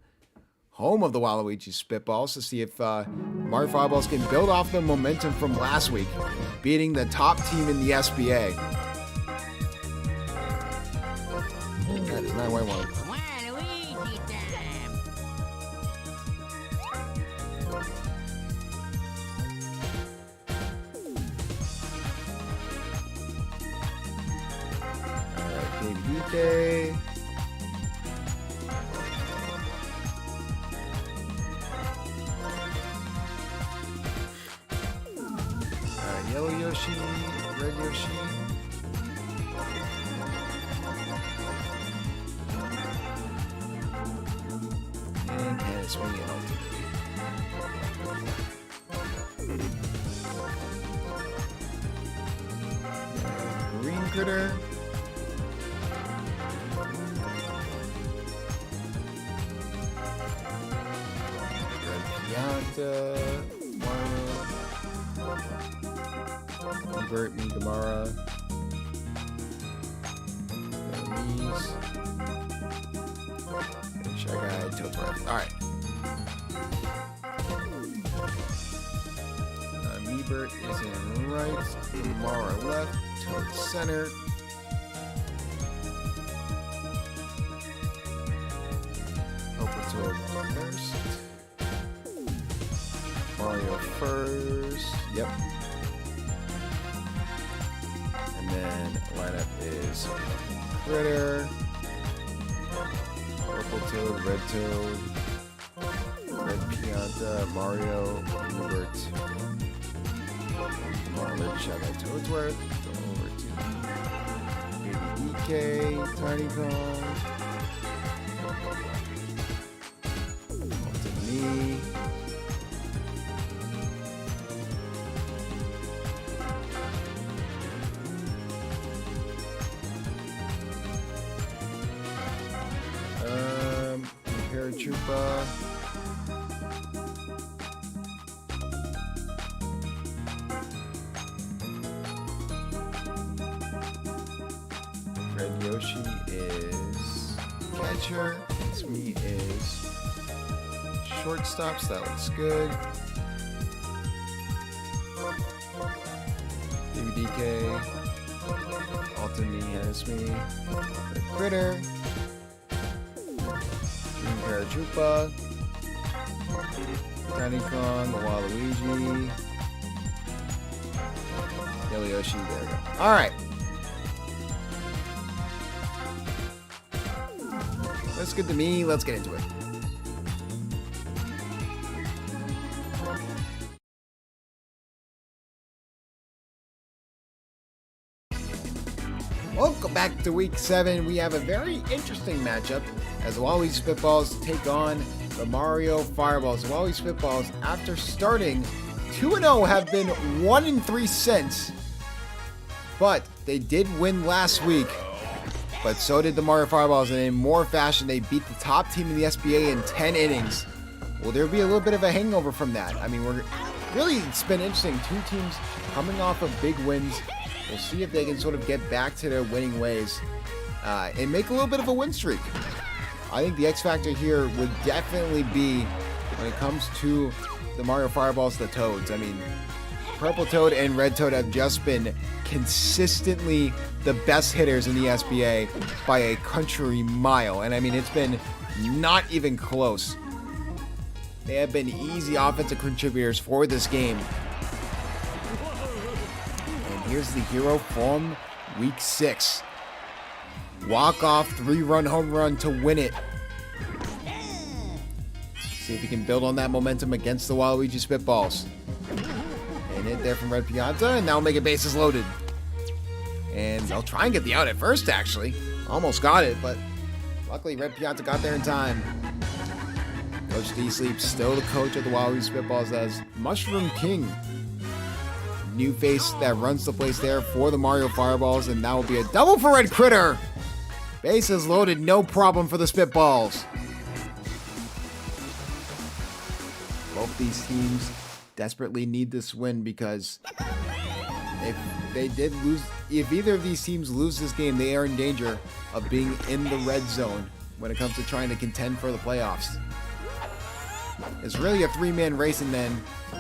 home of the Waluigi Spitballs, to see if Mario Fireballs can build off the momentum from last week, beating the top team in the SBA. That is not what I wanted. Waluigi time! Alright, Baby DK. Yellow Yoshi, red Yoshi. And it's swinging ultimately. Green critter. Red Pianta. Bert, me, Gamara. Vietnamese. And Shy Guy, Toad's Alright. Meebert is in right. Gamara left. Toad center. Toad first. Mario first. Yep. And then lineup is Critter, Purple Toad, Red Toad, Red Pianta, Mario, Hubert, Red Shadow Toadsworth, go over to Baby DK, Tiny Kong, up to me. Chupa. Red Yoshi is catcher. It's me is shortstop, so that looks good. Baby DK. Ultimate has me. Red Critter. Parachupa, Tiny Kong, Waluigi, Yellow Yoshi, there we go. Alright. That's good to me, let's get into it. Welcome back to Week 7. We have a very interesting matchup as the Waluigi Spitballs take on the Mario Fireballs. The Waluigi Spitballs, after starting 2-0, have been 1-3 since. But they did win last week. But so did the Mario Fireballs, and in more fashion, they beat the top team in the SBA in 10 innings. Will there be a little bit of a hangover from that? I mean, it's been interesting. 2 teams coming off of big wins. We'll see if they can sort of get back to their winning ways and make a little bit of a win streak. I think the X factor here would definitely be, when it comes to the Mario Fireballs, the Toads. I mean, Purple Toad and Red Toad have just been consistently the best hitters in the SBA by a country mile. And I mean, it's been not even close. They have been easy offensive contributors for this game. And here's the hero from week 6. Walk-off 3-run home run to win it. See if he can build on that momentum against the Waluigi Spitballs. And hit there from Red Pianta, and now make it bases loaded. And they'll try and get the out at first, actually. Almost got it, but luckily Red Pianta got there in time. Coach D-Sleep, still the coach of the Waluigi Spitballs, as Mushroom King. New face that runs the place there for the Mario Fireballs, and that will be a double for Red Critter. Bases loaded, no problem for the Spitballs. Both these teams desperately need this win, because if either of these teams lose this game, they are in danger of being in the red zone when it comes to trying to contend for the playoffs. It's really a 3-man race, and then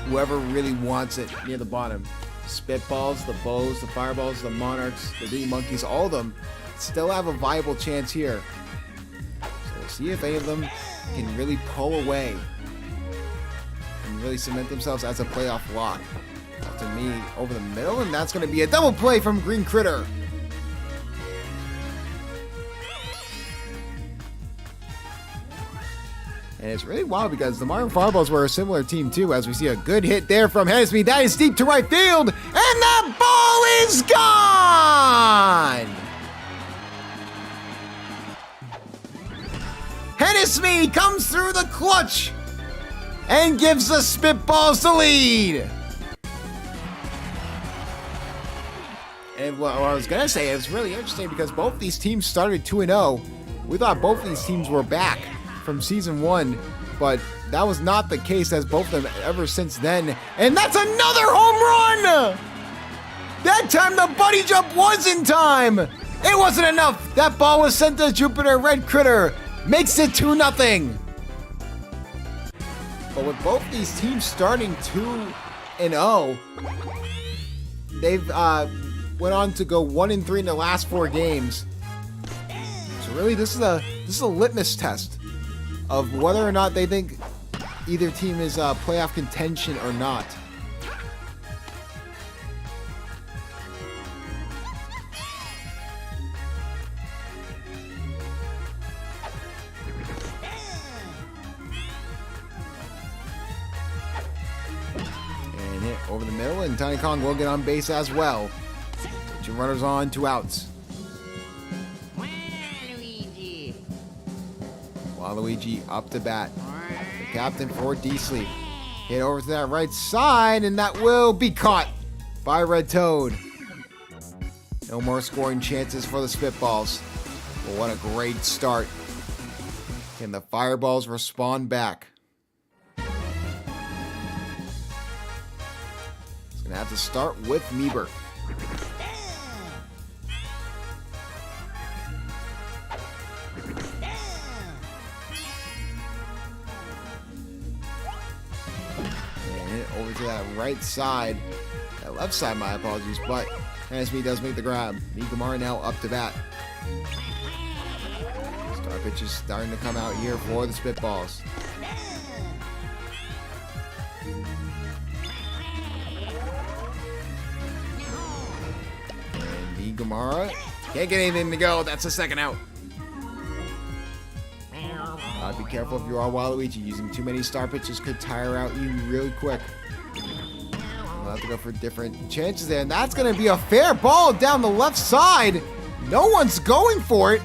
whoever really wants it near the bottom. Spitballs, the Bows, the Fireballs, the Monarchs, the D Monkeys, all of them still have a viable chance here. So we'll see if any of them can really pull away and really cement themselves as a playoff lock. To me, over the middle, and that's going to be a double play from Green Critter. And it's really wild because the Mario Fireballs were a similar team too, as we see a good hit there from Hennessy. That is deep to right field, and that ball is gone! Hennessy comes through the clutch and gives the Spitballs the lead. And what I was going to say is really interesting because both these teams started 2-0. We thought both these teams were back from season 1, but that was not the case, as both of them ever since then. And that's another home run! That time the buddy jump was in time! It wasn't enough! That ball was sent to Jupiter. Red Critter makes it 2-0. But with both these teams starting 2-0, they've went on to go 1-3 in the last 4 games. So really, this is a litmus test of whether or not they think either team is playoff contention or not. And hit over the middle, and Tiny Kong will get on base as well. 2 runners on, 2 outs. Waluigi. Waluigi up to bat. The captain for D-Sleep. Hit over to that right side, and that will be caught by Red Toad. No more scoring chances for the Spitballs. But what a great start. Can the Fireballs respond back? It's going to have to start with Meebert. Over to that right side, that left side, my apologies, but Hennessy does make the grab. Migamara now up to bat. Star pitches starting to come out here for the Spitballs. And Migamara can't get anything to go. That's a second out. Be careful if you are Waluigi. Using too many star pitches could tire out you really quick. We'll have to go for different chances there. And that's going to be a fair ball down the left side. No one's going for it.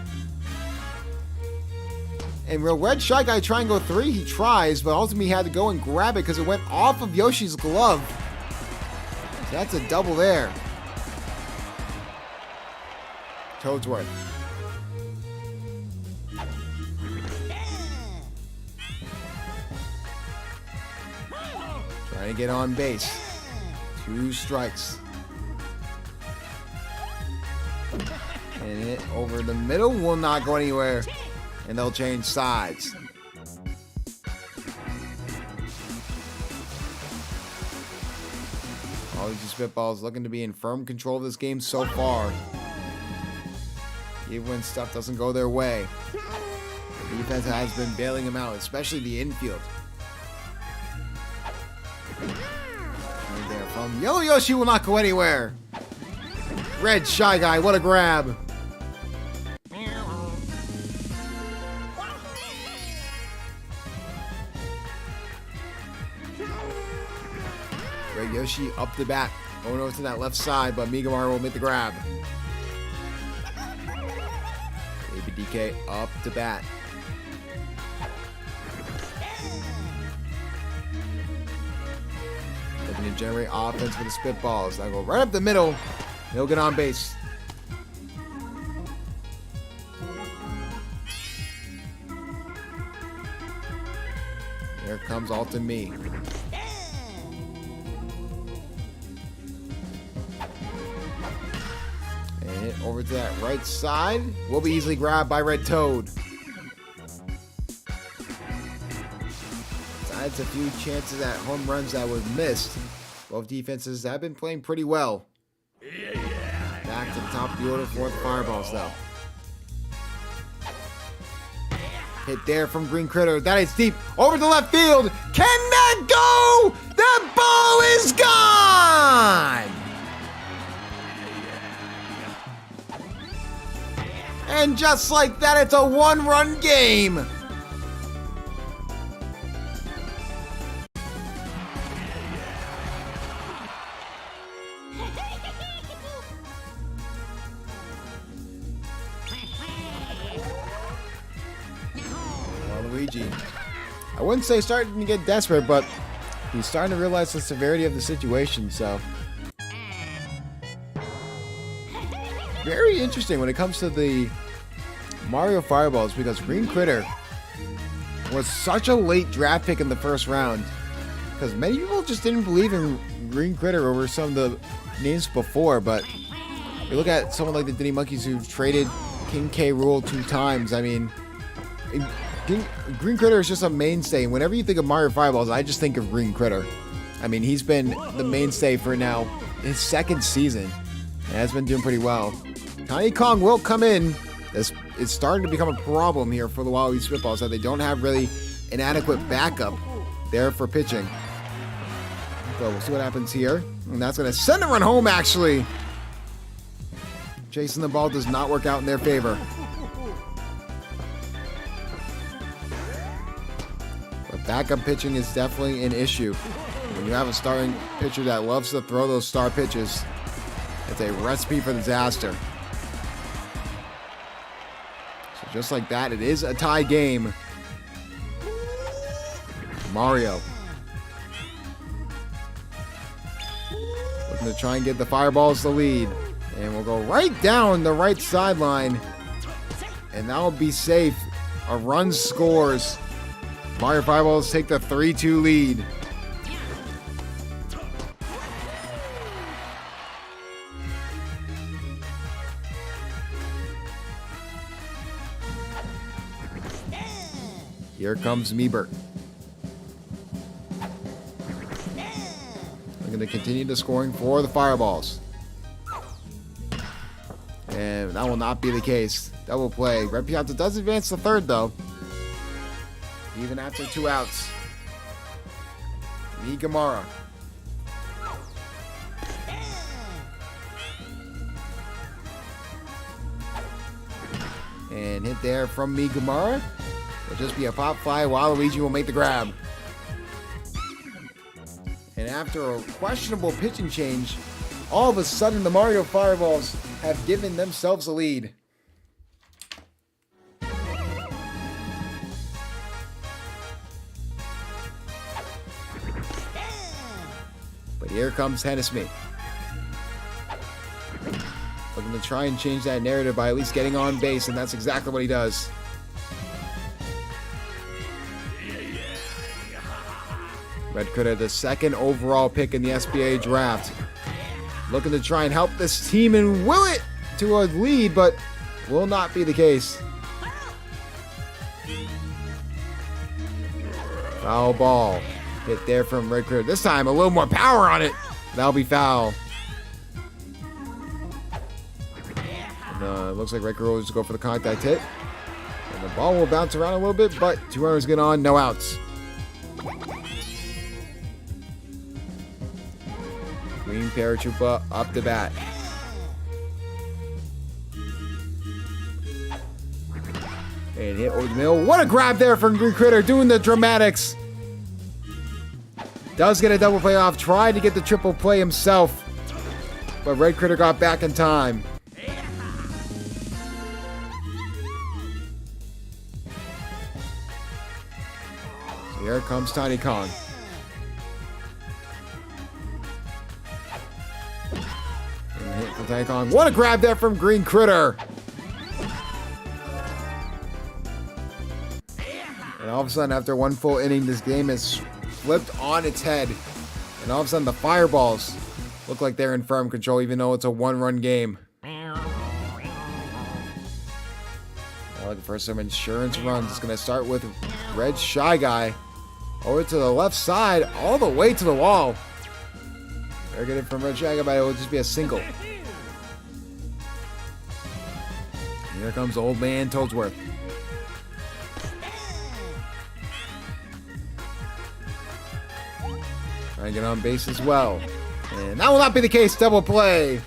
And Real Red Shy Guy try and go 3. He tries, but ultimately he had to go and grab it because it went off of Yoshi's glove. So that's a double there. Toadsworth. Trying to get on base. 2 strikes. And hit over the middle will not go anywhere. And they'll change sides. Waluigi Spitballs looking to be in firm control of this game so far. Even when stuff doesn't go their way. The defense has been bailing them out, especially the infield. Right there from Yellow Yoshi will not go anywhere. Red Shy Guy, what a grab. Red Yoshi up the bat. Going over to that left side, but Migamaro will make the grab. Baby DK up the bat. Looking to generate offense for the Spitballs. That'll go right up the middle. He'll get on base. Here comes Alton Me. And hit over to that right side. Will be easily grabbed by Red Toad. Besides a few chances at home runs that were missed, both defenses have been playing pretty well. Back to the top of the order for the Fireballs, though. Hit there from Green Critter. That is deep. Over to left field. Can that go? The ball is gone! And just like that, it's a one-run game. Luigi. I wouldn't say starting to get desperate, but he's starting to realize the severity of the situation, so. Very interesting when it comes to the Mario Fireballs, because Green Critter was such a late draft pick in the first round, because many people just didn't believe in Green Critter over some of the names before, but you look at someone like the Diddy Monkeys who traded King K. Rool 2 times. I mean, Green Critter is just a mainstay, and whenever you think of Mario Fireballs, I just think of Green Critter. I mean, he's been the mainstay for now his second season, and has been doing pretty well. Tiny Kong will come in. It's starting to become a problem here for the Waluigi Spitballs, that they don't have really an adequate backup there for pitching. So we'll see what happens here, and that's going to send a run home, actually. Chasing the ball does not work out in their favor. Backup pitching is definitely an issue. When you have a starting pitcher that loves to throw those star pitches, it's a recipe for disaster. So just like that, it is a tie game. Mario looking to try and get the Fireballs the lead. And we'll go right down the right sideline. And that will be safe. A run scores. Mario Fireballs take the 3-2 lead. Here comes Meebert. We're going to continue the scoring for the Fireballs. And that will not be the case. Double play. Red Piazza does advance to third, though. Even after 2 outs. Migamaro. And hit there from Migamaro. It'll just be a pop fly. Waluigi will make the grab. And after a questionable pitching change, all of a sudden the Mario Fireballs have given themselves a lead. But here comes Hennessy. Looking to try and change that narrative by at least getting on base, and that's exactly what he does. Red Critter, the second overall pick in the SBA draft. Looking to try and help this team and will it to a lead, but will not be the case. Foul ball. Hit there from Red Critter. This time, a little more power on it. That'll be foul. And, looks like Red Critter will just go for the contact hit. And the ball will bounce around a little bit, but 2 runners get on, no outs. Green Paratroopa up the bat. And hit over the middle. What a grab there from Green Critter, doing the dramatics. Does get a double play off, tried to get the triple play himself, but Red Critter got back in time. So here comes Tiny Kong. And hit from Tiny Kong. What a grab there from Green Critter. And all of a sudden, after one full inning, this game is flipped on its head. And all of a sudden, the Fireballs look like they're in firm control, even though it's a 1-run game. Looking for some insurance runs. It's going to start with Red Shy Guy. Over to the left side, all the way to the wall. They're getting from Red Shy Guy, but it will just be a single. Here comes Old Man Toadsworth. Trying to get on base as well. And that will not be the case. Double play.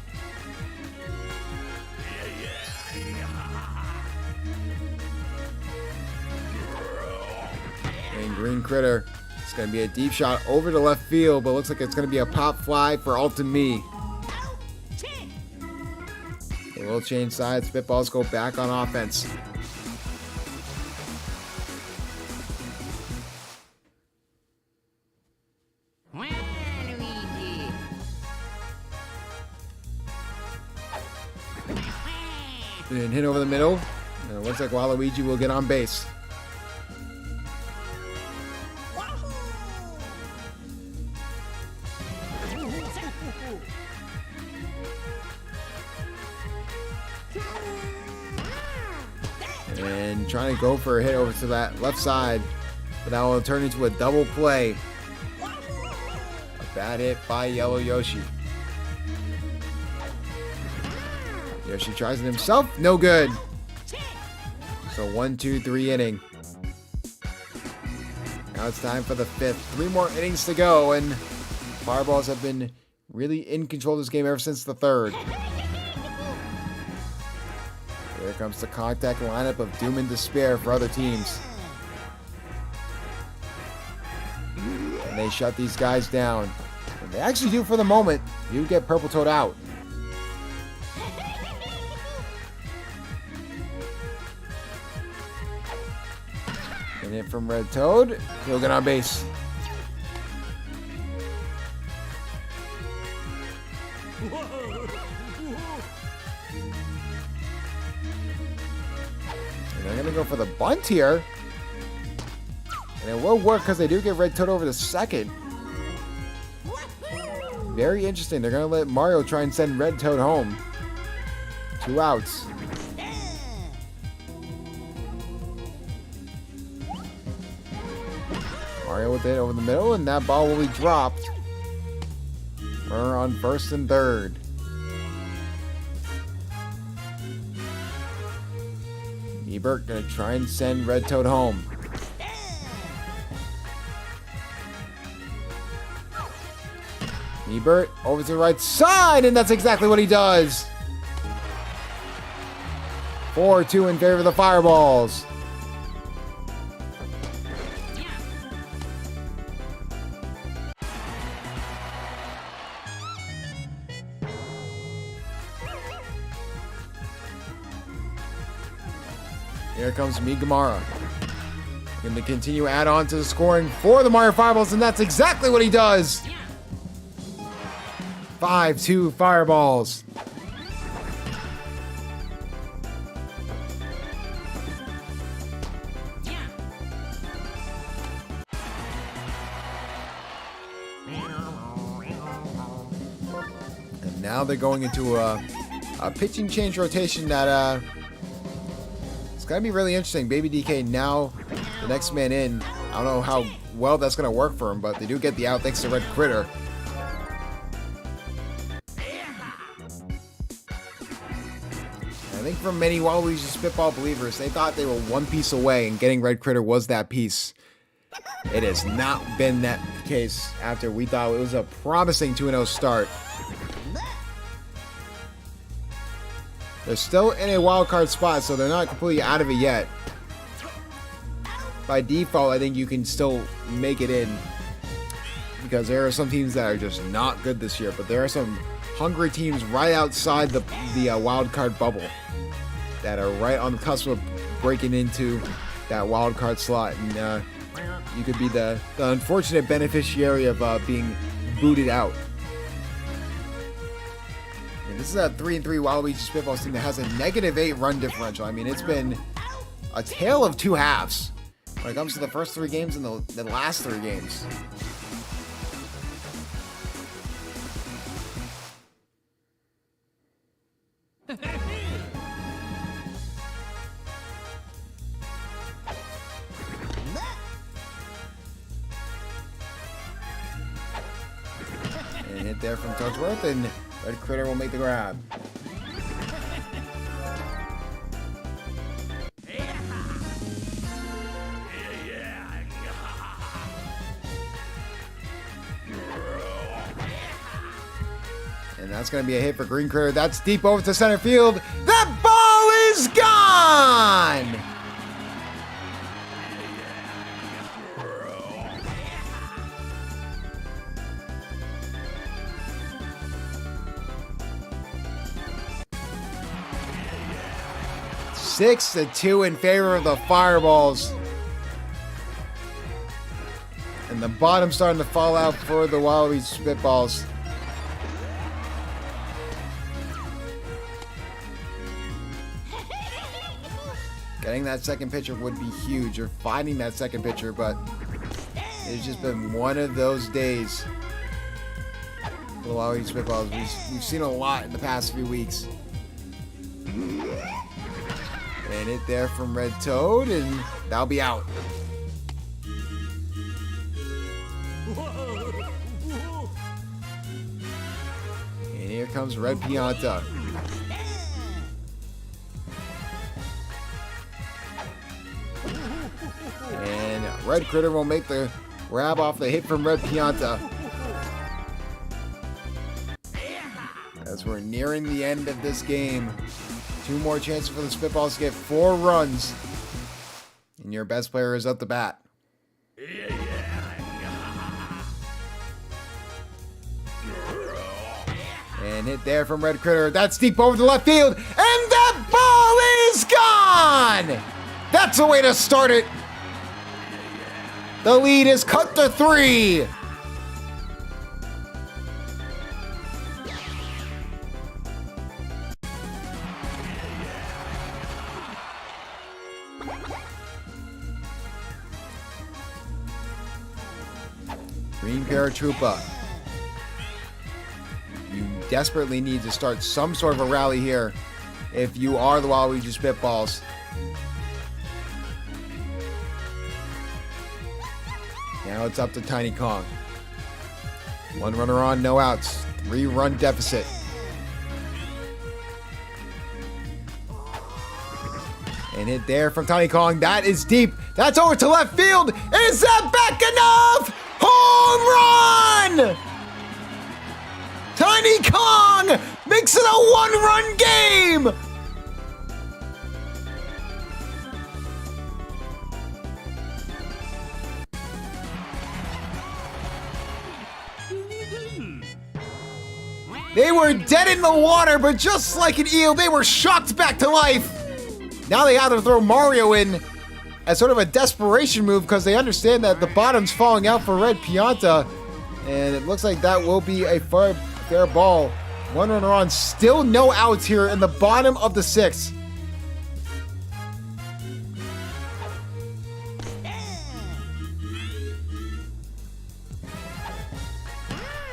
And Green Critter. It's going to be a deep shot over to left field, but looks like it's going to be a pop fly for Alton Me. They will change sides. Spitballs go back on offense. And hit over the middle. And it looks like Waluigi will get on base. And trying to go for a hit over to that left side. But that will turn into a double play. A bad hit by Yellow Yoshi. Yoshi tries it himself. No good. So 1-2-3 inning. Now it's time for the 5th. 3 more innings to go. And Fireballs have been really in control of this game ever since the 3rd. Here comes the contact lineup of Doom and Despair for other teams. And they shut these guys down. And they actually do for the moment. You get Purple Toad out. And hit from Red Toad. He'll get on base. And they're going to go for the bunt here. And it will work because they do get Red Toad over to second. Very interesting. They're going to let Mario try and send Red Toad home. 2 outs. Mario with it over the middle, and that ball will be dropped. We're on 1st and 3rd. Ebert gonna try and send Red Toad home. Ebert over to the right side, and that's exactly what he does. 4-2 in favor of the Fireballs. Here comes Migamara. Going to continue add on to the scoring for the Mario Fireballs, and that's exactly what he does. 5-2 Fireballs. And now they're going into a pitching change rotation that it's going to be really interesting. Baby DK now the next man in. I don't know how well that's going to work for him, but they do get the out thanks to Red Critter. think for many Waluigi Spitball believers, they thought they were one piece away, and getting Red Critter was that piece. It has not been that case after we thought it was a promising 2-0 start. They're still in a wild card spot, so they're not completely out of it yet. By default, I think you can still make it in, because there are some teams that are just not good this year, but there are some hungry teams right outside the wild card bubble that are right on the cusp of breaking into that wild card slot, and you could be the unfortunate beneficiary of being booted out. And this is a 3-3 Waluigi Spitballs team that has a -8 run differential. I mean, it's been a tale of two halves when it comes to the first 3 games and the last 3 games. And hit there from Touchworth, and Red Critter will make the grab. And that's going to be a hit for Green Critter. That's deep over to center field. That ball is gone! Six to 2 in favor of the Fireballs. And the bottom starting to fall out for the Waluigi Spitballs. Getting that second pitcher would be huge, or finding that second pitcher, but it's just been one of those days for the Waluigi Spitballs. We've seen a lot in the past few weeks. And it there from Red Toad, and that'll be out. And here comes Red Pianta. And Red Critter will make the grab off the hit from Red Pianta. As we're nearing the end of this game. 2 more chances for the Spitballs to get 4 runs. And your best player is up the bat. And hit there from Red Critter. That's deep over the left field. And that ball is gone! That's a way to start it. The lead is cut to 3. Green Paratroopa. You desperately need to start some sort of a rally here if you are the Waluigi Spitballs. Now it's up to Tiny Kong. 1 runner on, no outs. 3-run deficit. And hit there from Tiny Kong. That is deep. That's over to left field. Is that back enough? Home run! Tiny Kong makes it a 1-run game! They were dead in the water, but just like an eel, they were shocked back to life. Now they have to throw Mario in as sort of a desperation move because they understand that the bottom's falling out for Red Pianta. And it looks like that will be a fair ball. 1 runner on, still no outs here in the bottom of the 6th.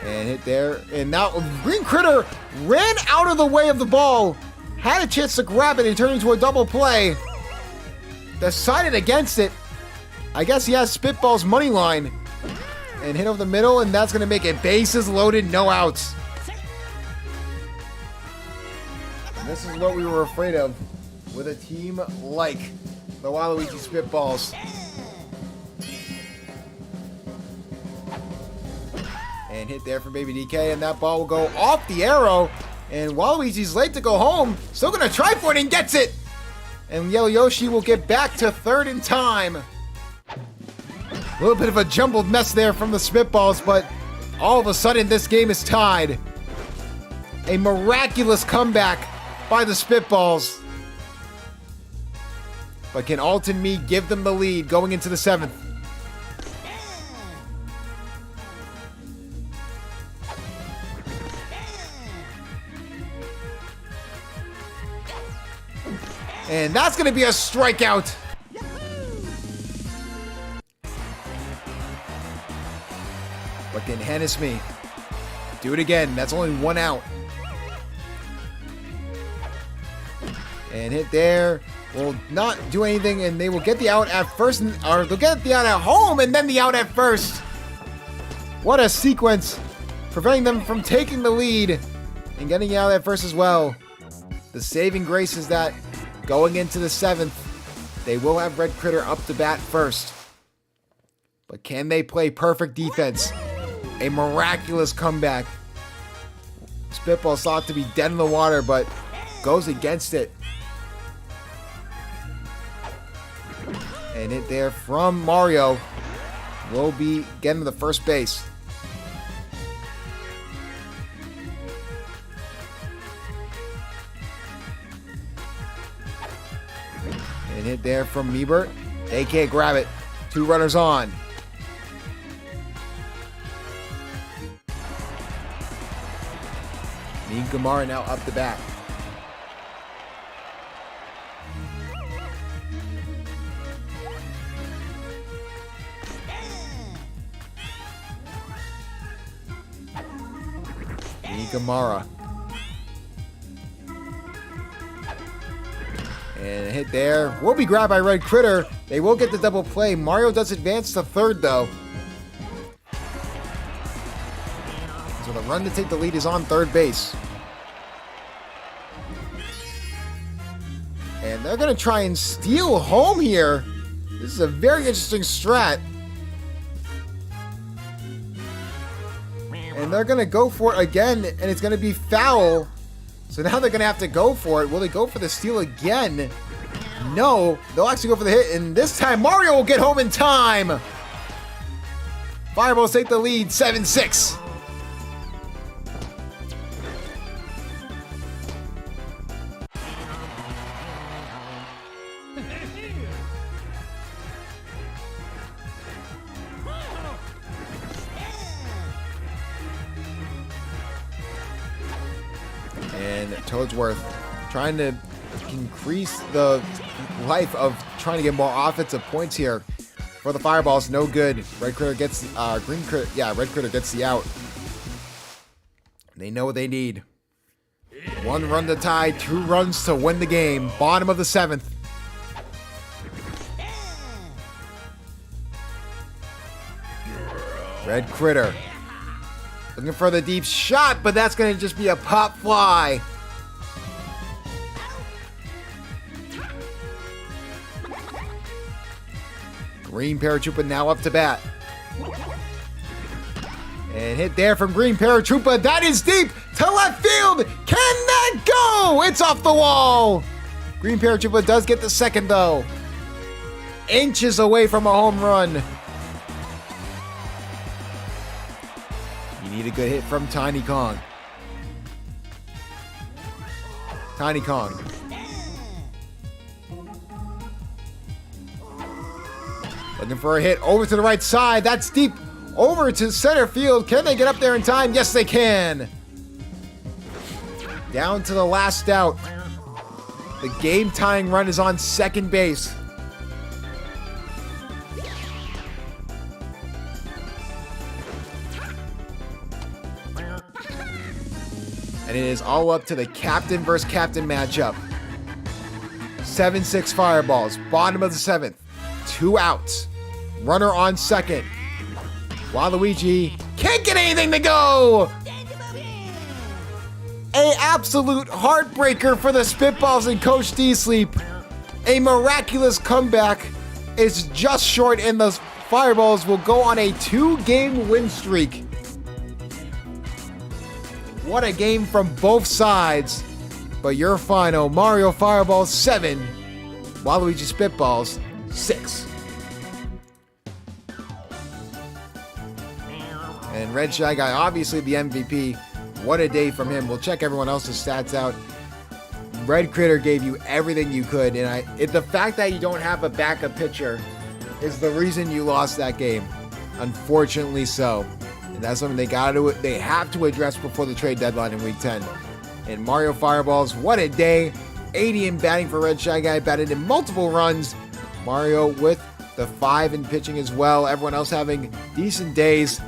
And hit there. And now Green Critter ran out of the way of the ball. Had a chance to grab it and turn into a double play. Decided against it. I guess he has Spitball's money line. And hit over the middle, and that's going to make it bases loaded, no outs. And This is what we were afraid of with a team like the Waluigi Spitballs. And hit there from Baby DK, and that ball will go off the arrow. And Waluigi's late to go home. Still gonna try for it and gets it. And Yellow Yoshi will get back to third in time. A little bit of a jumbled mess there from the Spitballs, but all of a sudden this game is tied. A miraculous comeback by the Spitballs. But can Alton Me give them the lead going into the 7th? And that's going to be a strikeout. But can Hennesme do it again? That's only 1 out. And hit there. Will not do anything, and they will get the out at first, or they'll get the out at home, and then the out at first. What a sequence, preventing them from taking the lead and getting out at first as well. The saving grace is that going into the 7th, they will have Red Critter up to bat first. But can they play perfect defense? A miraculous comeback. Spitball thought to be dead in the water, but goes against it. And hit there from Mario will be getting to the first base. And hit there from Meebert. They can't grab it. 2 runners on. Mean Gamara now up the bat. Gamara. And a hit there. Will be grabbed by Red Critter. They will get the double play. Mario does advance to third, though. So the run to take the lead is on third base. And they're going to try and steal home here. This is a very interesting strat. And they're going to go for it again, and it's going to be foul. So now they're going to have to go for it. Will they go for the steal again? No. They'll actually go for the hit, and this time Mario will get home in time. Fireballs take the lead, 7-6. And Toadsworth trying to increase the life of trying to get more offensive points here for the Fireballs. No good. Red Critter gets Red Critter gets the out. They know what they need. 1 run to tie, 2 runs to win the game. Bottom of the 7th. Red Critter looking for the deep shot, but that's going to just be a pop fly. Green Paratroopa now up to bat. And hit there from Green Paratroopa. That is deep to left field. Can that go? It's off the wall. Green Paratroopa does get the second, though. Inches away from a home run. Need a good hit from Tiny Kong. Tiny Kong. Looking for a hit over to the right side. That's deep over to center field. Can they get up there in time? Yes, they can. Down to the last out. The game-tying run is on second base. And it is all up to the captain versus captain matchup. 7-6 Fireballs. Bottom of the 7th. 2 outs. Runner on second. Waluigi can't get anything to go. A a absolute heartbreaker for the Spitballs and Coach D Sleep. A miraculous comeback is just short, and the Fireballs will go on a 2-game win streak. What a game from both sides. But your final, Mario Fireballs 7, Waluigi Spitballs 6. And Red Shy Guy, obviously the MVP. What a day from him. We'll check everyone else's stats out. Red Critter gave you everything you could, and the fact that you don't have a backup pitcher is the reason you lost that game. Unfortunately so. And that's something they have to address before the trade deadline in Week 10. And Mario Fireballs, what a day. 80 in batting for Red Shy Guy, batted in multiple runs. Mario with the 5 in pitching as well. Everyone else having decent days.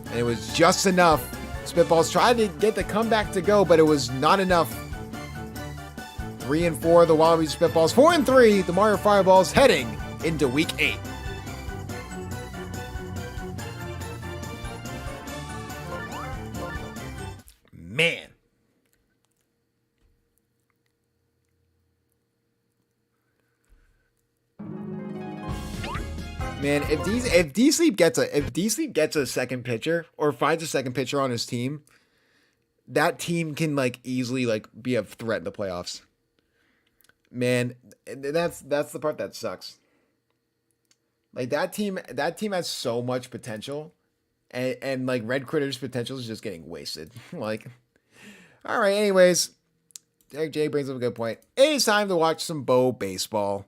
And it was just enough. Spitballs tried to get the comeback to go, but it was not enough. 3 and 4, the Waluigi Spitballs. 4 and 3, the Mario Fireballs heading into Week 8. Man, if D Sleep gets a second pitcher or finds a second pitcher on his team, that team can easily be a threat in the playoffs. Man, that's the part that sucks. That team has so much potential, and Red Critter's potential is just getting wasted. All right. Anyways, Derek J brings up a good point. It is time to watch some Bow baseball.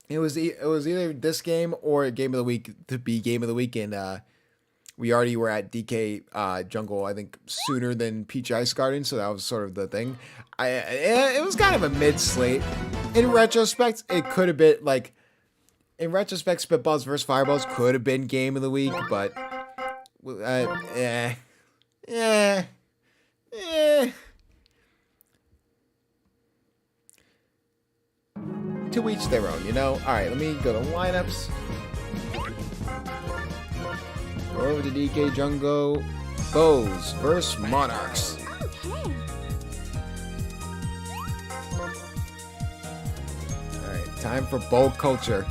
It was either this game or Game of the Week to be Game of the Week, and we already were at DK Jungle, I think, sooner than Peach Ice Garden, so that was sort of the thing. It was kind of a mid-slate. In retrospect, it could have been, Spitballs versus Fireballs could have been Game of the Week, but, to each their own, All right, let me go to lineups. Go over to DK Jungle. Bows versus Monarchs. Okay. All right, time for Bow Culture.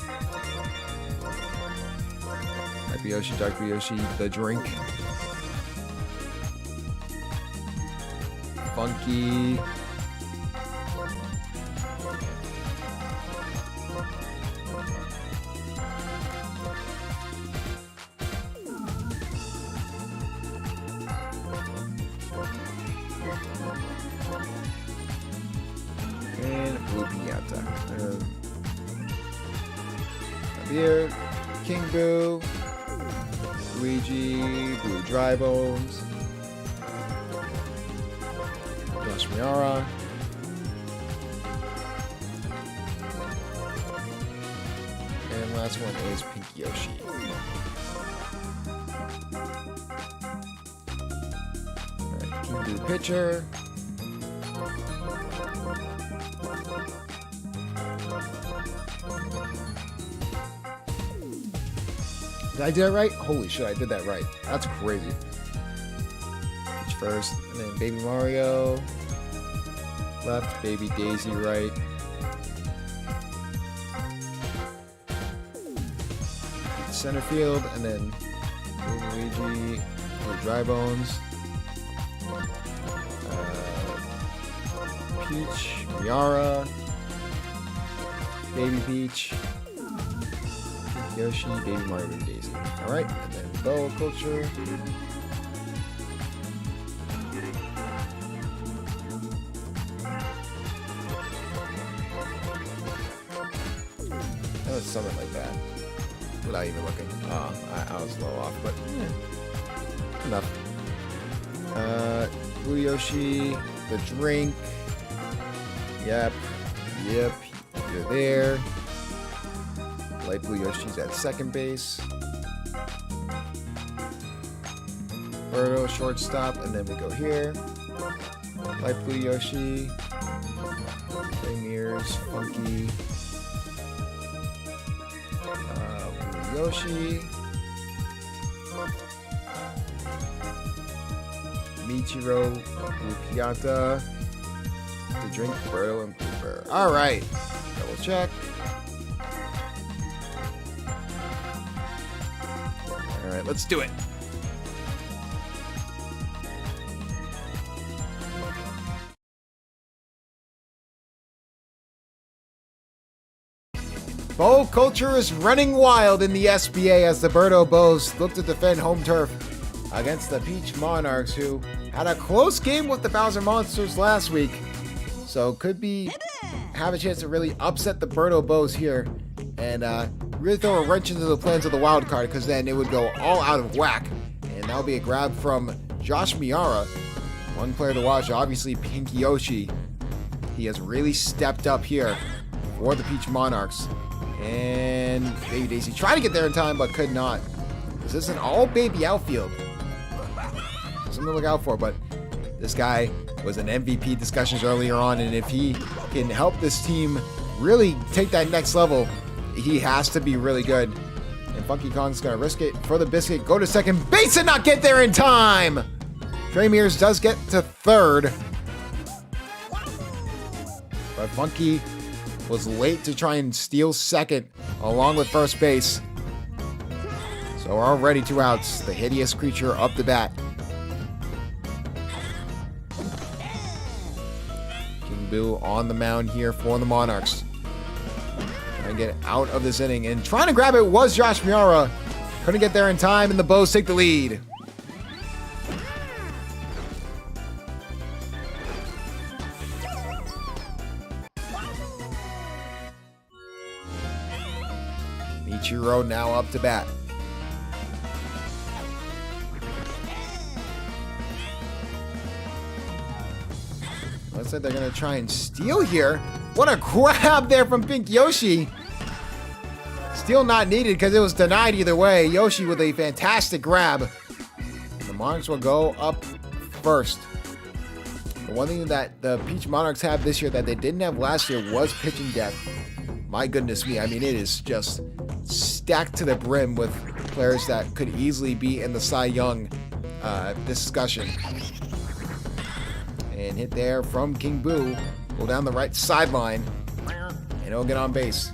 Happy Yoshi, Dark Yoshi, the drink. Funky. Here, King Boo, Luigi, Blue Dry Bones, Josh Miara, and last one is Pink Yoshi. Alright, King Boo pitcher. Did I do that right? Holy shit, I did that right. That's crazy. Peach first, and then Baby Mario left, Baby Daisy right. Center field, and then Luigi, Blue Dry Bones, Peach, Miara, Baby Peach, Yoshi, Baby Mario, and Daisy. Alright, and then Bow Culture. That was something like that. Without even looking. I was a little off, but yeah. Enough. Blue Yoshi, the drink. Yep, you're there. Light Blue Yoshi's at second base. Birdo, shortstop, and then we go here. Light Blue Yoshi. Mirrors, Funky. Blue Yoshi. Michiro, Lupiata, the drink, Birdo, and Blooper. All right, double check. All right, let's do it. Bow culture is running wild in the SBA as the Birdo Bows look to defend home turf against the Peach Monarchs, who had a close game with the Bowser Monsters last week. So could have a chance to really upset the Birdo Bows here and really throw a wrench into the plans of the wild card, because then it would go all out of whack. And that'll be a grab from Josh Miara. One player to watch, obviously Pink Yoshi. He has really stepped up here for the Peach Monarchs. And Baby Daisy tried to get there in time, but could not. This is an all-baby outfield. Something to look out for, but this guy was in MVP discussions earlier on, and if he can help this team really take that next level, he has to be really good. And Funky Kong's going to risk it for the biscuit, go to second base and not get there in time. Trey Mears does get to third, but Funky was late to try and steal second along with first base. So already 2 outs. The hideous creature up the bat. King Boo on the mound here for the Monarchs. Trying to get out of this inning, and trying to grab it was Josh Miara. Couldn't get there in time, and the Bows take the lead. Ichiro now up to bat. Looks like they're going to try and steal here. What a grab there from Pink Yoshi. Steal not needed because it was denied either way. Yoshi with a fantastic grab. The Monarchs will go up first. The one thing that the Peach Monarchs have this year that they didn't have last year was pitching depth. My goodness me, I mean, it is just stacked to the brim with players that could easily be in the Cy Young discussion. And hit there from King Boo. Go down the right sideline, and he'll get on base.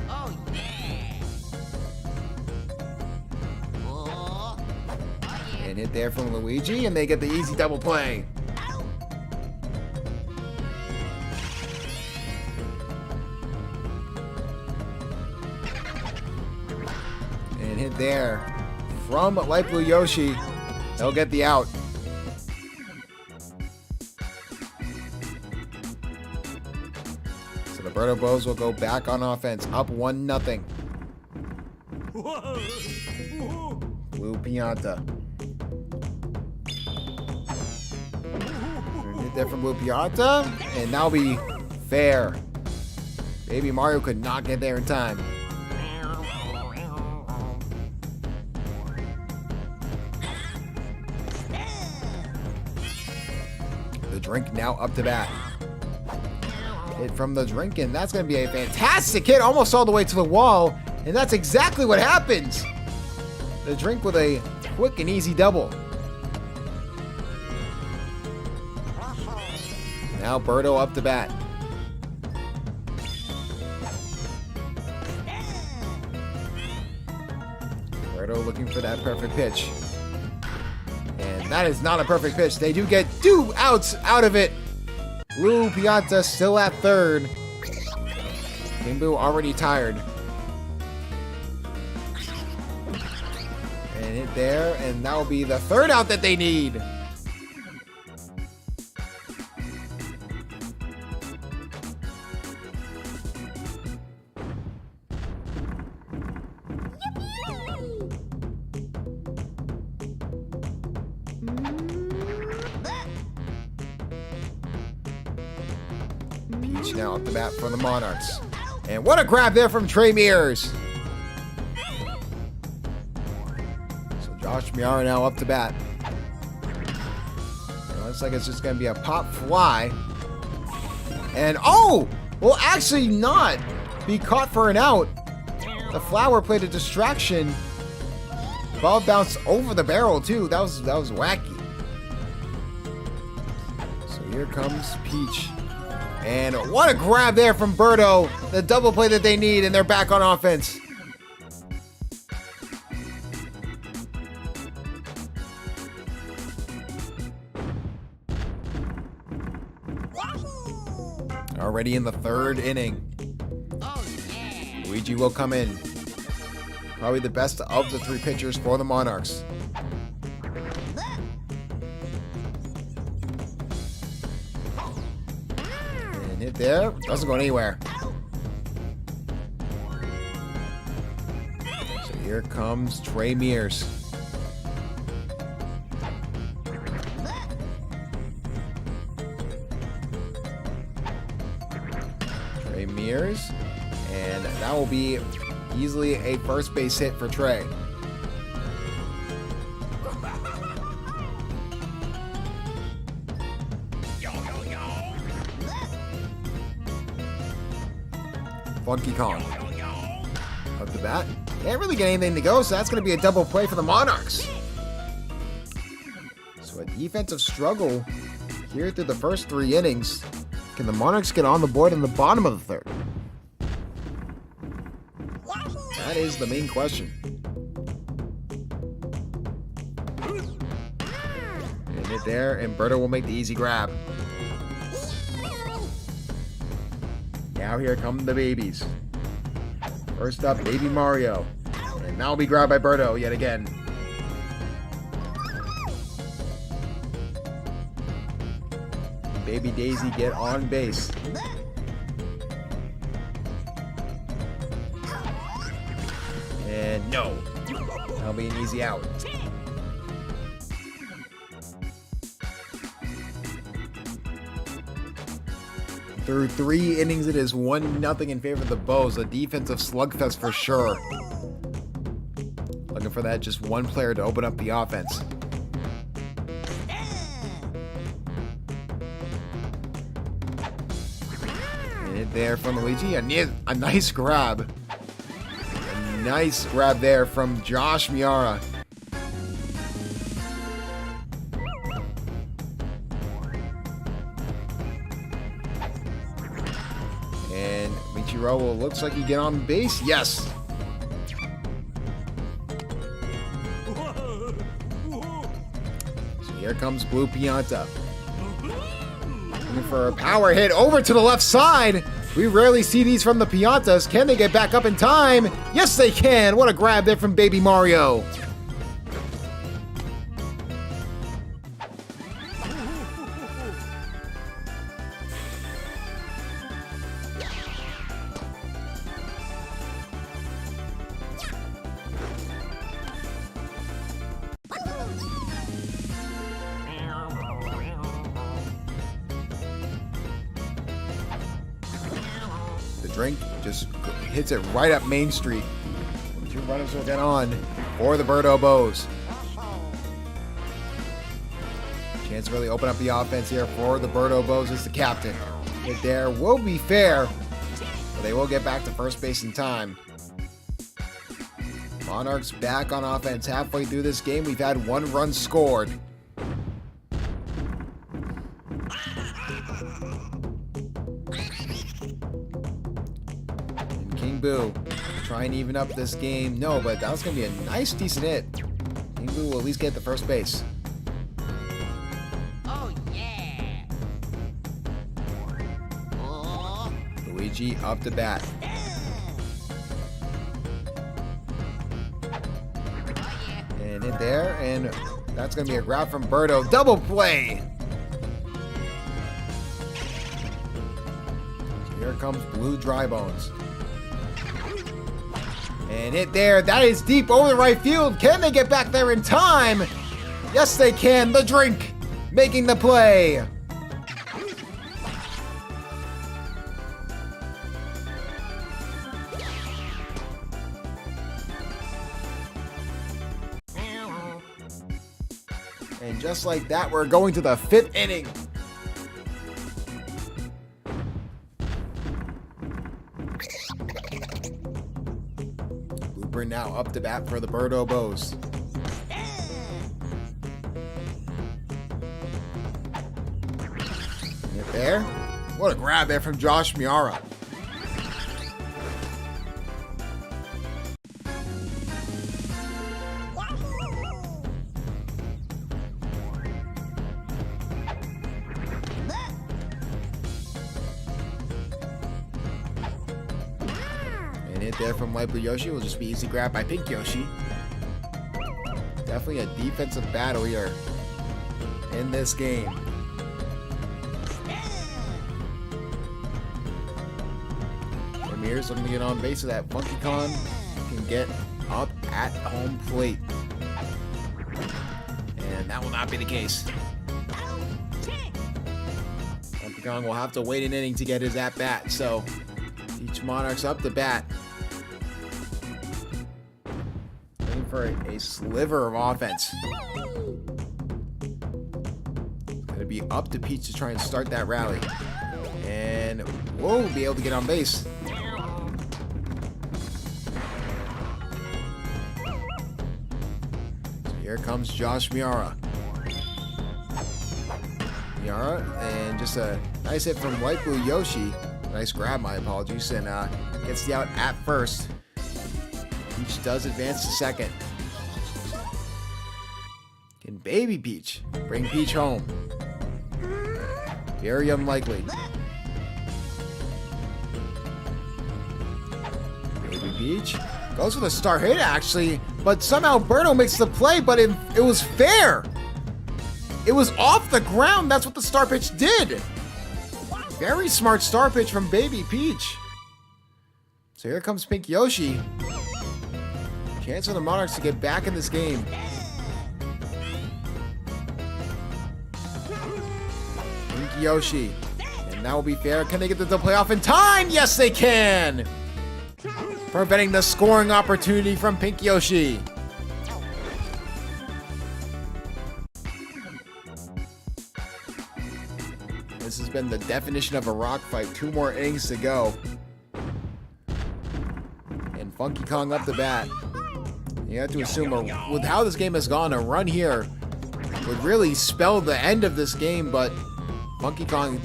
Oh, yeah. Oh, yeah. And hit there from Luigi, and they get the easy double play. And hit there from Light Blue Yoshi. They'll get the out. So the Birdo Bows will go back on offense, up 1-0. Blue Pianta. Hit there from Blue Pianta, and that'll be fair. Baby Mario could not get there in time. The Drink now up to bat. Hit from the Drink, and that's going to be a fantastic hit, almost all the way to the wall, and that's exactly what happens. The Drink with a quick and easy double. Now Birdo up to bat. Birdo looking for that perfect pitch. And that is not a perfect pitch. They do get 2 outs out of it. Blue Pianta still at third. King Boo already tired. And hit there, and that will be the 3rd out that they need. Peach now up the bat for the Monarchs. And what a grab there from Trey Mears. So Josh Miara now up to bat. It looks like it's just going to be a pop fly. And oh! Will actually not be caught for an out. The flower played a distraction. Ball bounced over the barrel too. That was wacky. So here comes Peach. And what a grab there from Birdo. The double play that they need, and they're back on offense. Already in the third inning. Oh, yeah. Luigi will come in. Probably the best of the three pitchers for the Monarchs. And hit there. Doesn't go anywhere. So here comes Trey Mears. Trey Mears. And that will be easily a first base hit for Trey. Funky Kong. Up the bat. Can't really get anything to go, so that's going to be a double play for the Monarchs. So a defensive struggle here through the first three innings. Can the Monarchs get on the board in the bottom of the third? That is the main question. And hit there, and Berto will make the easy grab. Now here come the babies. First up, Baby Mario. And now will be grabbed by Berto yet again. Baby Daisy get on base. And no. That'll be an easy out. Through three innings, it is 1-0 in favor of the Bows. A defensive slugfest for sure. Looking for that just one player to open up the offense. And hit there from Luigi. A nice grab. A nice grab there from Josh Miara. And Michiro looks like he get on base. Yes. So here comes Blue Pianta. Looking for a power hit over to the left side. We rarely see these from the Piantas. Can they get back up in time? Yes, they can. What a grab there from Baby Mario. The drink just hits it right up Main Street. Two runners will get on for the Birdo Bows. Chance to really open up the offense here for the Birdo Bows as the captain. Hit there will be fair, but they will get back to first base in time. Monarchs back on offense halfway through this game. We've had 1 run scored. King Boo try and even up this game. No, but that was going to be a nice, decent hit. King Boo will at least get the first base. Oh, yeah. Oh, Luigi up to bat. And hit there, and that's going to be a grab from Birdo. Double play! Here comes Blue Dry Bones. And hit there. That is deep over the right field. Can they get back there in time? Yes, they can. The drink making the play. And just like that, we're going to the 5th inning. Blooper now up to bat for the Birdo Bows. There. What a grab there from Josh Miara. And hit there from Light Blue Yoshi will just be easy grab by Pink Yoshi. Definitely a defensive battle here in this game. And here's looking to get on base so that Funky Kong can get up at home plate. And that will not be the case. Funky Kong will have to wait an inning to get his at bat, so each Monarch's up the bat. Looking for a sliver of offense. It's going to be up to Peach to try and start that rally. And we'll be able to get on base. So here comes Josh Miara. Miara, and just a nice hit from Light Blue Yoshi. Nice grab, my apologies, and gets the out at first. Peach does advance to second. Can Baby Peach bring Peach home? Very unlikely. Baby Peach goes for the star hit, actually, but somehow Birdo makes the play, but it was fair. It was off the ground. That's what the star pitch did. Very smart star pitch from Baby Peach. So here comes Pink Yoshi. Chance for the Monarchs to get back in this game. Pink Yoshi. And that will be fair. Can they get the playoff in time? Yes, they can. Preventing the scoring opportunity from Pink Yoshi. This has been the definition of a rock fight. 2 more innings to go. And Funky Kong up the bat. You have to assume, with how this game has gone, a run here would really spell the end of this game, but Funky Kong,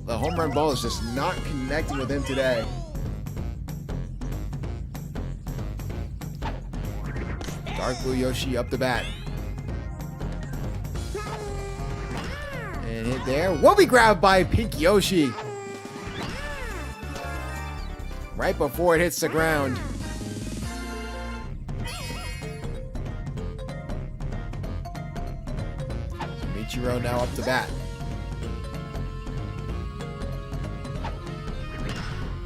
the home run ball is just not connecting with him today. Dark Blue Yoshi up the bat. And hit there. Will be grabbed by Pink Yoshi. Right before it hits the ground. So Michiro now up the bat.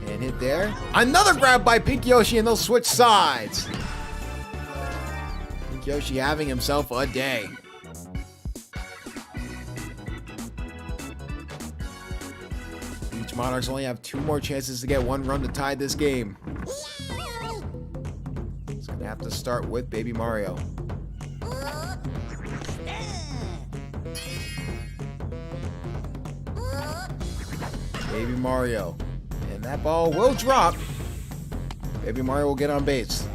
And hit there. Another grab by Pink Yoshi, and they'll switch sides. Pink Yoshi having himself a day. Monarchs only have 2 more chances to get 1 run to tie this game. It's gonna have to start with Baby Mario. Baby Mario. And that ball will drop. Baby Mario will get on base.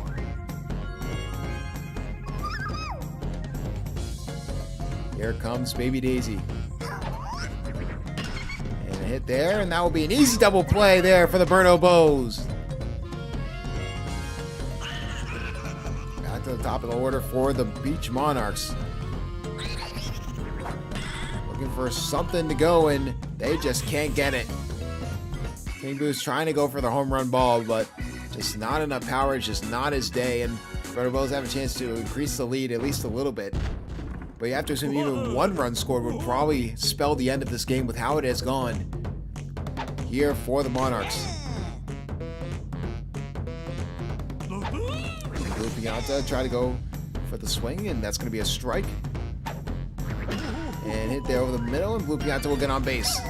Here comes Baby Daisy. Hit there, and that will be an easy double play there for the Birdo Bows. Back to the top of the order for the Beach Monarchs. Looking for something to go, and they just can't get it. King Boo's trying to go for the home run ball, but just not enough power. It's just not his day, and Birdo Bows have a chance to increase the lead at least a little bit. But you have to assume even 1 run scored would probably spell the end of this game with how it has gone here for the Monarchs. Blue Pianta try to go for the swing, and that's going to be a strike. And hit there over the middle, and Blue Pianta will get on base.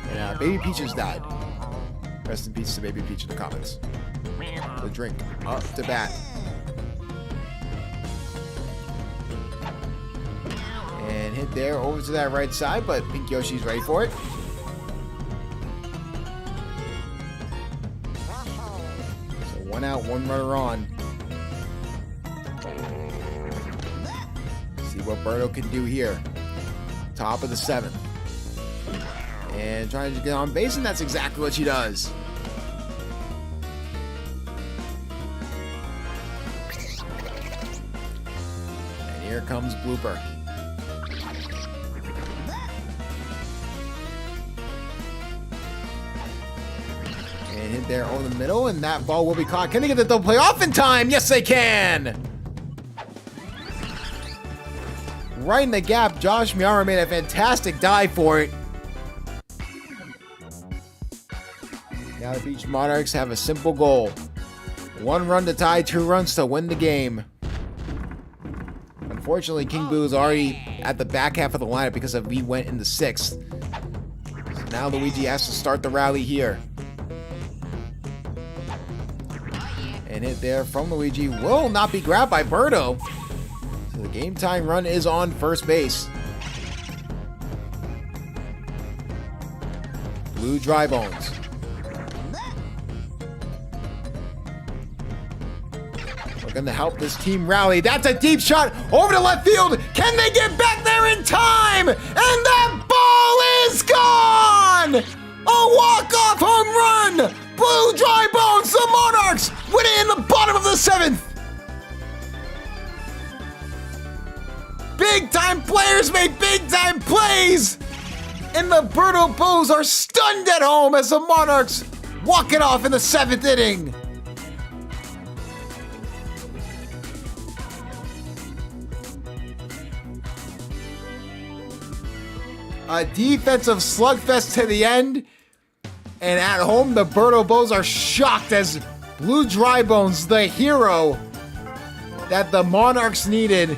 And Baby Peach has died. Rest in peace to Baby Peach in the comments. The drink up to bat. And hit there over to that right side, but Pink Yoshi's ready for it. So 1 out, 1 runner on. See what Birdo can do here. Top of the 7th. And trying to get on base, and that's exactly what she does. And here comes Blooper. And hit there over the middle, and that ball will be caught. Can they get the double play off in time? Yes, they can! Right in the gap, Josh Miara made a fantastic dive for it. Now the Beach Monarchs have a simple goal. 1 run to tie, 2 runs to win the game. Unfortunately, King Boo is already at the back half of the lineup because we went in the 6th. So now Luigi has to start the rally here. And hit there from Luigi will not be grabbed by Birdo. So the game time run is on first base. Blue Dry Bones. Looking to help this team rally. That's a deep shot over to left field. Can they get back there in time? And that ball is gone! A walk-off home run! Blue Dry Bones, the Monarchs win it in the bottom of the 7th. Big-time players make big-time plays. And the Birdo Bows are stunned at home as the Monarchs walk it off in the 7th inning. A defensive slugfest to the end. And at home, the Birdo Bows are shocked as Blue Dry Bones, the hero that the Monarchs needed.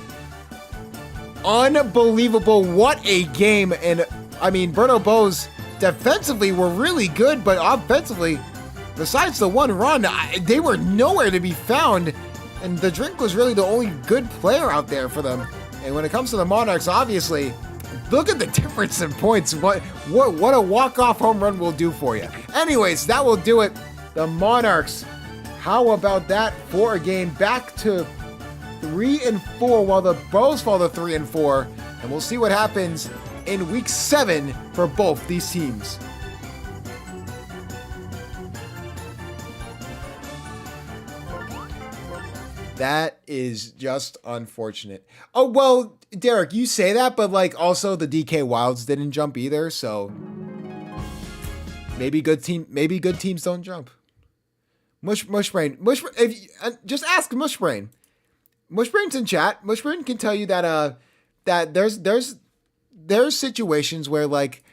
Unbelievable. What a game. And I mean, Birdo Bows defensively were really good, but offensively, besides the 1 run, they were nowhere to be found. And the Drink was really the only good player out there for them. And when it comes to the Monarchs, obviously, look at the difference in points. What a walk-off home run will do for you. Anyways, that will do it. The Monarchs, how about that for a game? Back to 3-4 while the Bows fall to 3-4. And we'll see what happens in week 7 for both these teams. That is just unfortunate. Oh, well, Derek, you say that, but like also the DK Wilds didn't jump either, so maybe good teams don't jump. Mushbrain, if you, just ask Mushbrain. Mushbrain's in chat. Mushbrain can tell you that that there's situations where like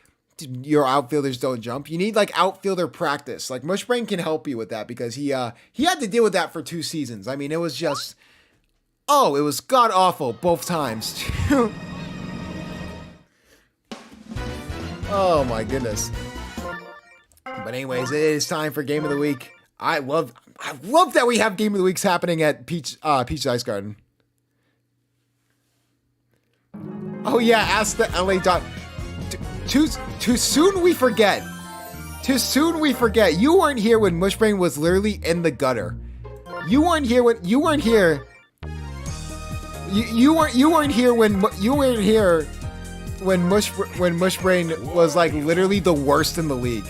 your outfielders don't jump. You need like outfielder practice. Like Mushbrain can help you with that because he had to deal with that for 2 seasons. I mean, it was just, it was god awful both times. Oh my goodness. But anyways, it is time for Game of the Week. I love that we have Game of the Weeks happening at Peach Ice Garden. Oh yeah, ask the LA Dot. Too soon we forget. Too soon we forget. You weren't here when Mushbrain was literally in the gutter. You weren't here when Mushbrain was like literally the worst in the league,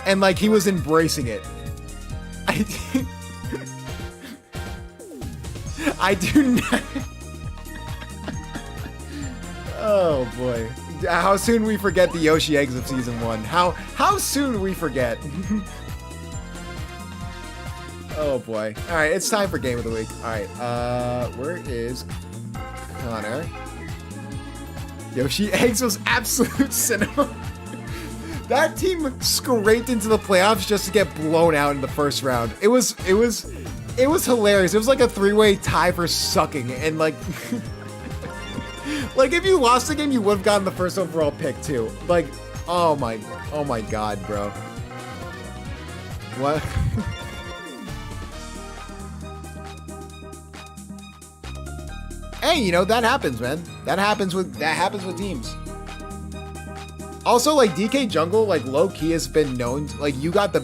and like he was embracing it. I do not. Oh boy. How soon we forget the Yoshi eggs of season 1. How soon we forget. Oh boy. All right, it's time for Game of the Week. All right, where is Connor? Yoshi eggs was absolute cinema. That team scraped into the playoffs just to get blown out in the first round. It was hilarious. It was like a 3-way tie for sucking, and like like if you lost the game, you would have gotten the first overall pick too. Like, oh my god, bro. What? Hey, you know, that happens, man. That happens with teams. Also, like DK Jungle, like low key has been known to, like, you got the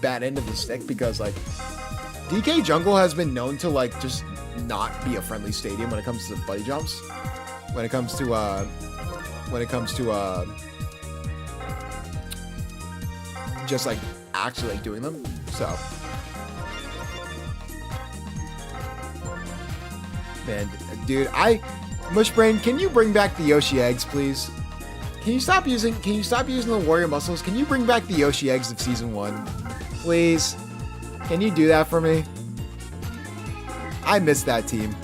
bad end of the stick because like DK Jungle has been known to like just not be a friendly stadium when it comes to buddy jumps. when it comes to just like actually like doing them. So, man, dude, Mushbrain, can you bring back the Yoshi eggs, please? Can you stop using the warrior muscles? Can you bring back the Yoshi eggs of season 1? Please. Can you do that for me? I miss that team.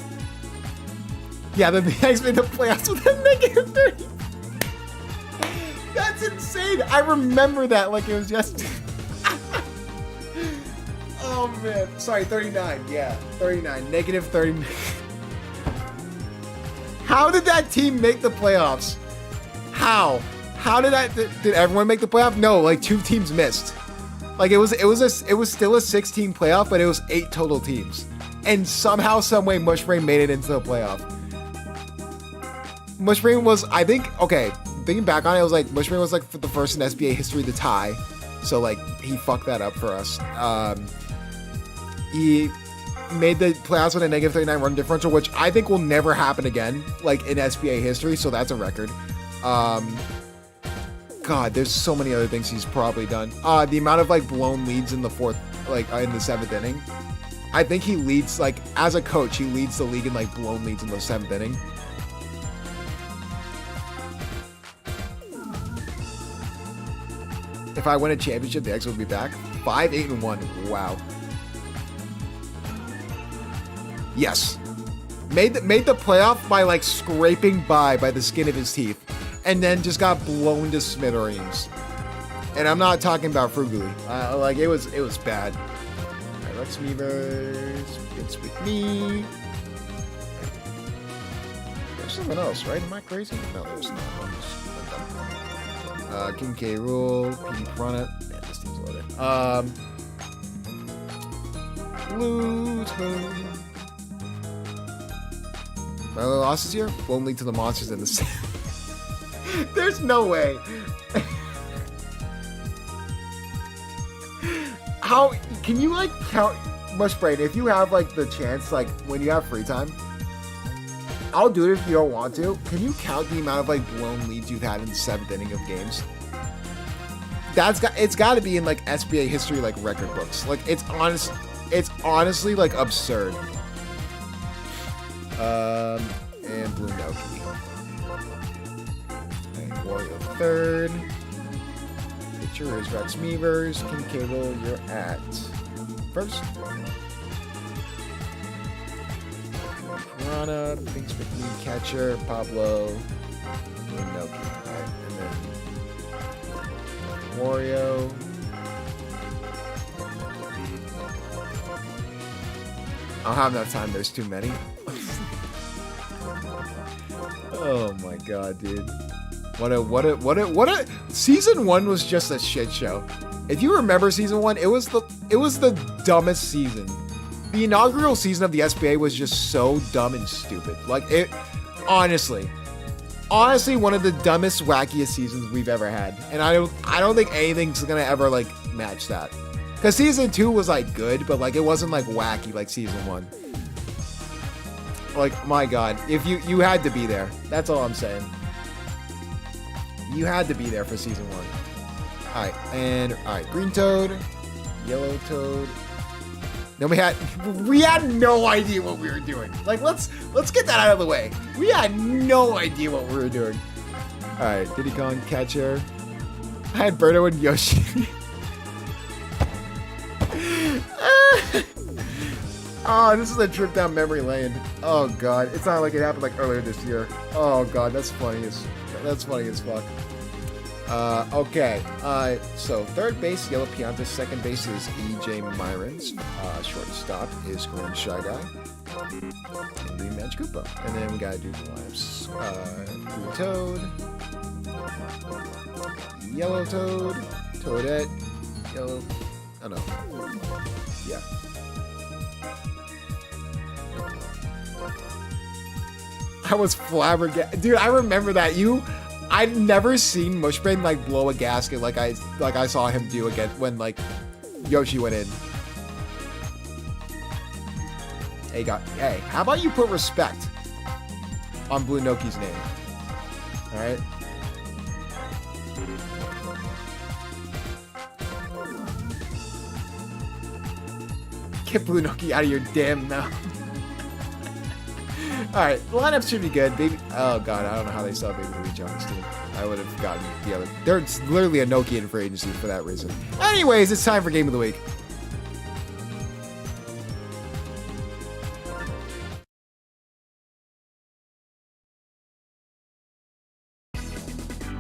Yeah, the eggs made the playoffs with a negative 30. That's insane. I remember that like it was just. Oh man. Sorry, 39. Yeah, 39. Negative 30. How did that team make the playoffs? How did did everyone make the playoff? No, like 2 teams missed. Like it was still a 16 playoff, but it was 8 total teams. And somehow, some way, Mushbrain made it into the playoff. Mushbrain was, I think, okay, thinking back on it, was like, Mushbrain was like the first in SBA history to tie. So like, he fucked that up for us. He made the playoffs with a negative 39 run differential, which I think will never happen again, like in SBA history. So that's a record. God, there's so many other things he's probably done. The amount of like blown leads in the 4th, like in the 7th inning. I think he leads, like, as a coach, he leads the league in like blown leads in the 7th inning. If I win a championship, the X will be back. 5-8-1. Wow. Yes. Made the playoff by like scraping by the skin of his teeth, and then just got blown to smithereens. And I'm not talking about frugally. Like it was bad. Alright, Rex Meavers. It's with me. There's someone else, right? Am I crazy? No, there's not. King K. Rool, PD Piranha. Man, this team's loaded. Pluto. My only losses here? Won't lead to the monsters in the There's no way. How can you like count Mushbrain if you have like the chance, like when you have free time? I'll do it if you don't want to. Can you count the amount of like blown leads you've had in the 7th inning of games? It's got to be in like SBA history, like record books. Like it's honestly like absurd. And Blue Noki. And Wario 3rd. Pitcher is Rex Meavers. King Cable, you're at 1st. Piranha, Pink Spooky, Catcher, Pablo, Blue Noki. Alright, and then Wario. I don't have enough time, there's too many. Oh my god, dude. What a season 1 was just a shit show. If you remember season 1, it was the dumbest season. The inaugural season of the SBA was just so dumb and stupid. Like it honestly one of the dumbest, wackiest seasons we've ever had. And I don't think anything's gonna ever like match that. Cause season 2 was like good, but like it wasn't like wacky like season 1. Like, my god, if you had to be there. That's all I'm saying. You had to be there for season 1. Alright, Green Toad, Yellow Toad. Then we had no idea what we were doing. Like, let's get that out of the way. We had no idea what we were doing. Alright, Diddy Kong, Catcher. I had Birdo and Yoshi. Oh, this is a trip down memory lane. Oh god, it's not like it happened like earlier this year. Oh god, that's funny as fuck. Okay. So 3rd base, Yellow Pianta. 2nd base is EJ Myrons. Shortstop is Green Shy Guy. And Green Match Koopa. And then we gotta do the lineups. Blue Toad. Yellow Toad. Toadette. Yellow. Oh no. Yeah. I was flabbergasted. Dude, I remember that. I'd never seen Mushbrain like blow a gasket like I saw him do again when like Yoshi went in. Hey, how about you put respect on Blue Noki's name. All right. Get Blue Noki out of your damn mouth. Alright, the lineup should be good. Baby, oh god, I don't know how they saw Baby Luigi on this team. I would have gotten the other. There's literally a Noki in free agency for that reason. Anyways, it's time for Game of the Week.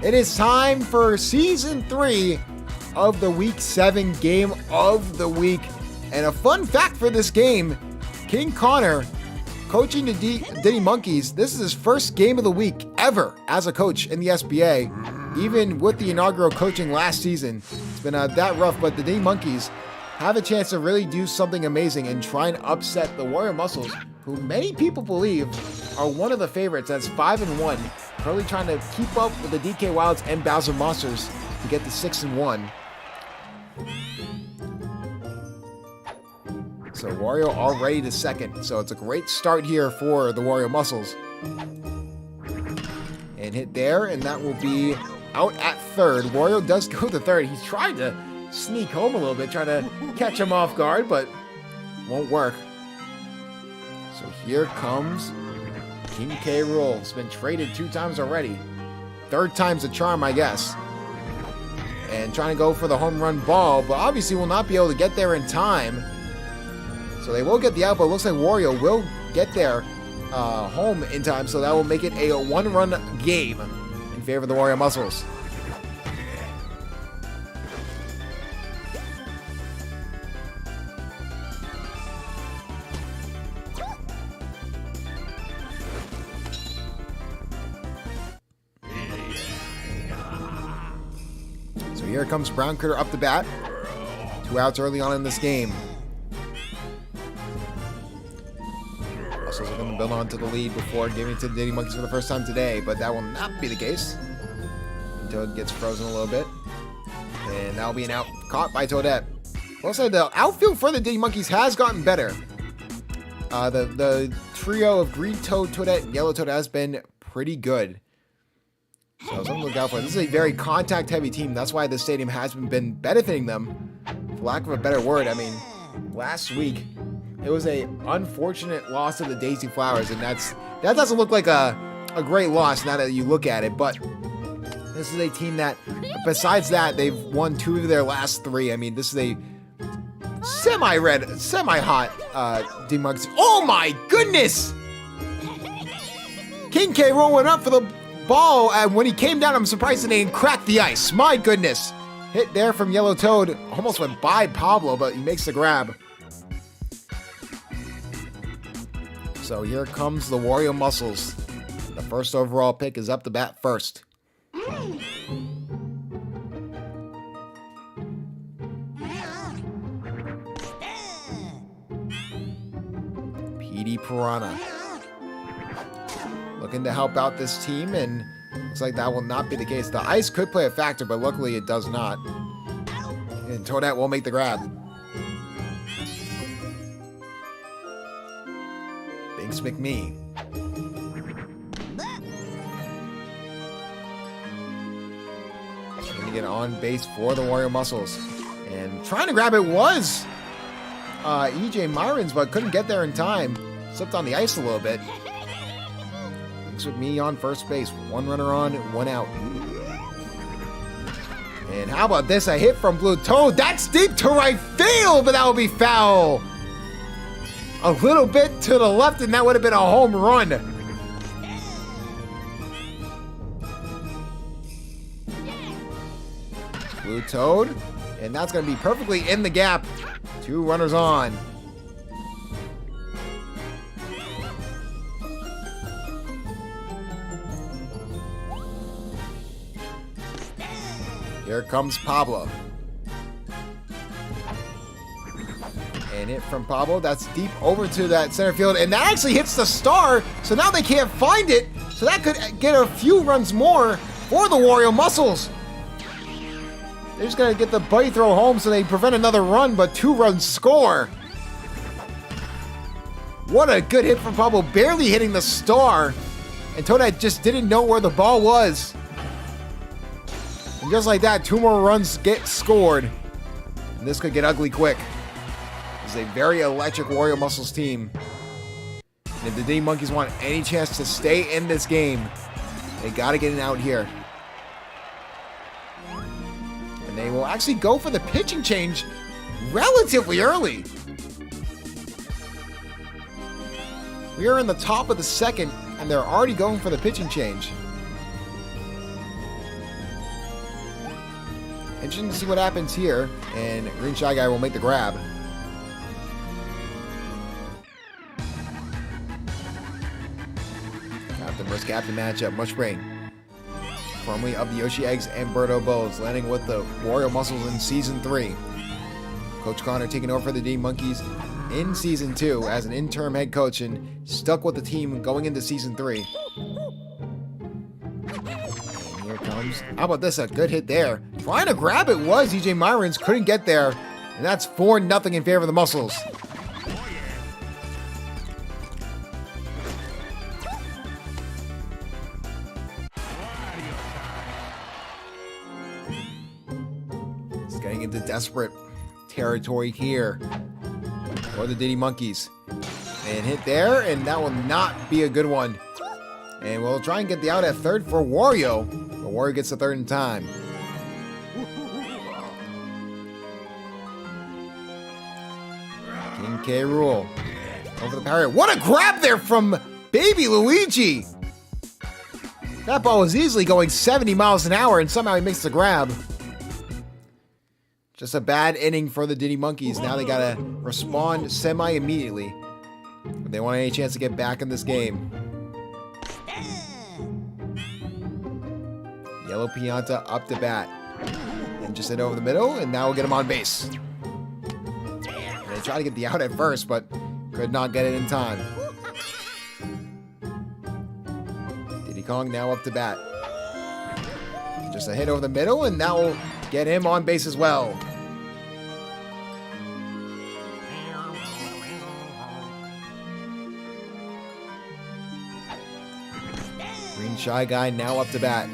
It is time for Season 3 of the Week 7 Game of the Week. And a fun fact for this game, King Connor, coaching the Diddy Monkeys, this is his first game of the week ever as a coach in the SBA. Even with the inaugural coaching last season, it's been that rough, but the Diddy Monkeys have a chance to really do something amazing and try and upset the Warrior Muscles, who many people believe are one of the favorites. That's 5-1, currently trying to keep up with the DK Wilds and Bowser Monsters to get to 6-1. So Wario already to second. So it's a great start here for the Wario Muscles. And hit there, and that will be out at third. Wario does go to third. He's trying to sneak home a little bit, trying to catch him off guard, but won't work. So here comes King K. Rool. It's been traded 2 times already. Third time's a charm, I guess. And trying to go for the home run ball, but obviously will not be able to get there in time. So they will get the out, but it looks like Wario will get there home in time, so that will make it a 1-run game in favor of the Wario Muscles. So here comes Brown Critter up the bat. 2 outs early on in this game. Muscles are going to build on to the lead before giving it to the Diddy Monkeys for the first time today, but that will not be the case. Toad gets frozen a little bit, and that'll be an out caught by Toadette. We'll say the outfield for the Diddy Monkeys has gotten better. The trio of Green Toad, Toadette, and Yellow Toad has been pretty good. So something to look out for. This is a very contact-heavy team. That's why this stadium has been benefiting them. For lack of a better word, I mean, last week, it was a unfortunate loss to the Daisy Flowers, and that doesn't look like a great loss now that you look at it, but this is a team that, besides that, they've won 2 of their last 3. I mean, this is a semi-hot Diddy Monkeys. Oh my goodness! King K. Rool went up for the ball, and when he came down, I'm surprised that they didn't crack the ice. My goodness. Hit there from Yellow Toad. Almost went by Pablo, but he makes the grab. So here comes the Wario Muscles. The first overall pick is up to bat first. PD Piranha looking to help out this team, and looks like that will not be the case. The ice could play a factor, but luckily it does not. And Toadette will make the grab. Binks McMee. Trying to get on base for the Wario Muscles. And trying to grab it was EJ Myrons, but couldn't get there in time. Slipped on the ice a little bit. Binks McMee on first base. 1 runner on, 1 out. And how about this? A hit from Blue Toad. That's deep to right field, but that will be foul. A little bit to the left, and that would have been a home run. Blue Toad, and that's going to be perfectly in the gap. 2 runners on. Here comes Pablo. And hit from Pablo. That's deep over to that center field. And that actually hits the star. So now they can't find it. So that could get a few runs more for the Wario Muscles. They're just going to get the buddy throw home so they prevent another run, but 2 runs score. What a good hit from Pablo. Barely hitting the star. And Toadette just didn't know where the ball was. And just like that, 2 more runs get scored. And this could get ugly quick. This is a very electric Wario Muscles team. And if the Diddy Monkeys want any chance to stay in this game, they gotta get it out here. And they will actually go for the pitching change relatively early. We are in the top of the second, and they're already going for the pitching change. Interesting to see what happens here, and Green Shy Guy will make the grab. Captain versus Captain matchup, much rain. Formerly of the Yoshi Eggs and Birdo Bows, landing with the Wario Muscles in Season 3. Coach Connor taking over for the Diddy Monkeys in Season 2 as an interim head coach and stuck with the team going into Season 3. And here comes, how about this, a good hit there. Trying to grab it was EJ Myrons, couldn't get there. And that's 4-0 in favor of the Muscles. It's getting into desperate territory here for the Diddy Monkeys. And hit there, and that will not be a good one. And we'll try and get the out at third for Wario. But Wario gets the third in time. King K. Rool over the parry. What a grab there from Baby Luigi! That ball was easily going 70 miles an hour, and somehow he makes the grab. Just a bad inning for the Diddy Monkeys. Now they gotta respond semi-immediately. If they want any chance to get back in this game. Yellow Pianta up to bat. And just hit over the middle, and now we'll get him on base. They tried to get the out at first, but could not get it in time. Diddy Kong now up to bat. Just a hit over the middle, and that will get him on base as well. Green Shy Guy now up to bat.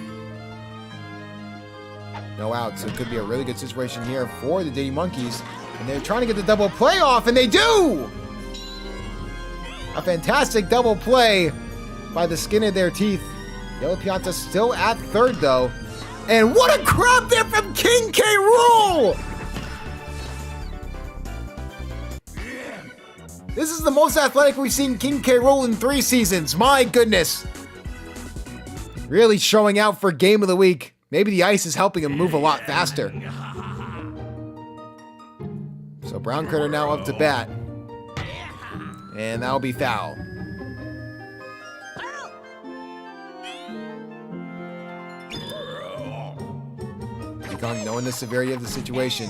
No outs, so it could be a really good situation here for the Diddy Monkeys. And they're trying to get the double play off, and they do! A fantastic double play by the skin of their teeth. Yellow Pianta still at third, though. And what a grab there from King K. Rool! This is the most athletic we've seen King K. Rool in 3 seasons. My goodness. Really showing out for Game of the Week. Maybe the ice is helping him move a lot faster. So Brown Critter now up to bat. And that'll be foul. Diddy Kong knowing the severity of the situation.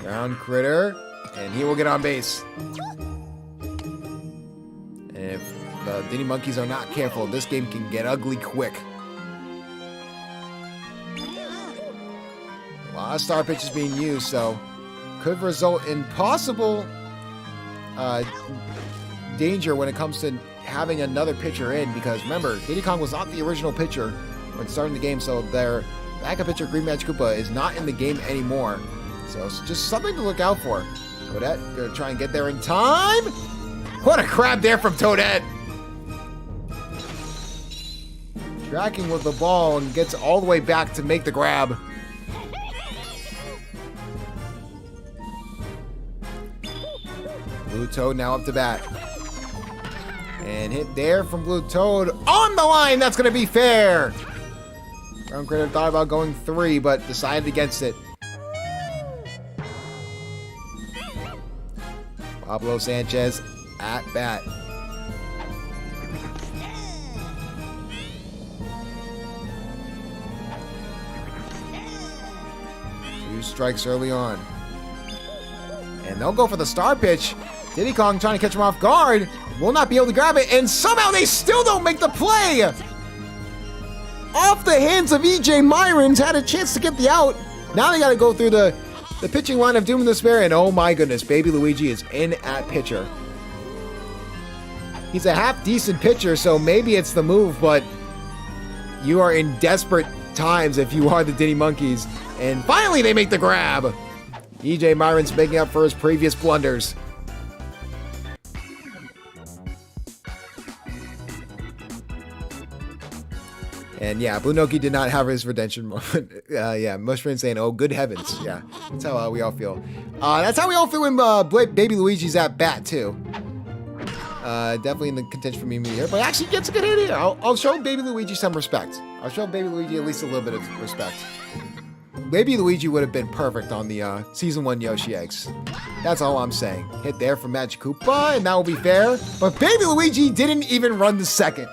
Brown Critter. And he will get on base. And if the Diddy Monkeys are not careful, this game can get ugly quick. A lot of star pitches being used, so could result in possible danger when it comes to having another pitcher in, because remember, Diddy Kong was not the original pitcher when starting the game, so their backup pitcher, Green Match Koopa, is not in the game anymore. So it's just something to look out for. Toadette gonna try and get there in time. What a grab there from Toadette! Tracking with the ball and gets all the way back to make the grab. Blue Toad now up to bat. And hit there from Blue Toad on the line. That's going to be fair. Brown Critter thought about going 3, but decided against it. Pablo Sanchez at bat. Two strikes early on. And they'll go for the star pitch. Diddy Kong trying to catch him off guard. Will not be able to grab it. And somehow they still don't make the play. Off the hands of EJ Myrons. Had a chance to get the out. Now they got to go through the pitching line of Doom and Despair. And oh my goodness, Baby Luigi is in at pitcher. He's a half-decent pitcher, so maybe it's the move, but you are in desperate times if you are the Diddy Monkeys. And finally, they make the grab. EJ Myron's making up for his previous blunders. And yeah, Blue Noki did not have his redemption moment. Yeah, Mushroom saying, oh, good heavens. Yeah, that's how we all feel. That's how we all feel when Baby Luigi's at bat, too. Definitely in the contention for me here, but actually gets a good hit here. I'll show Baby Luigi some respect. I'll show Baby Luigi at least a little bit of respect. Baby Luigi would have been perfect on the Season 1 Yoshi Eggs. That's all I'm saying. Hit there from Magic Koopa, and that will be fair. But Baby Luigi didn't even run the second.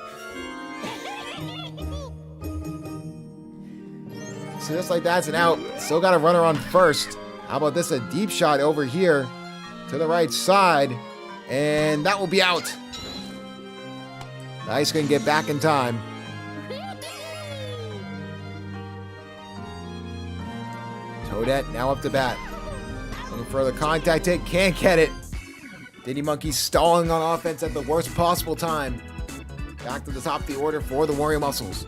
So just like that's an out. Still got a runner on first. How about this? A deep shot over here to the right side. And that will be out. Nice, can get back in time. Toadette now up to bat. Looking for the contact hit, can't get it. Diddy Monkey stalling on offense at the worst possible time. Back to the top of the order for the Wario Muscles.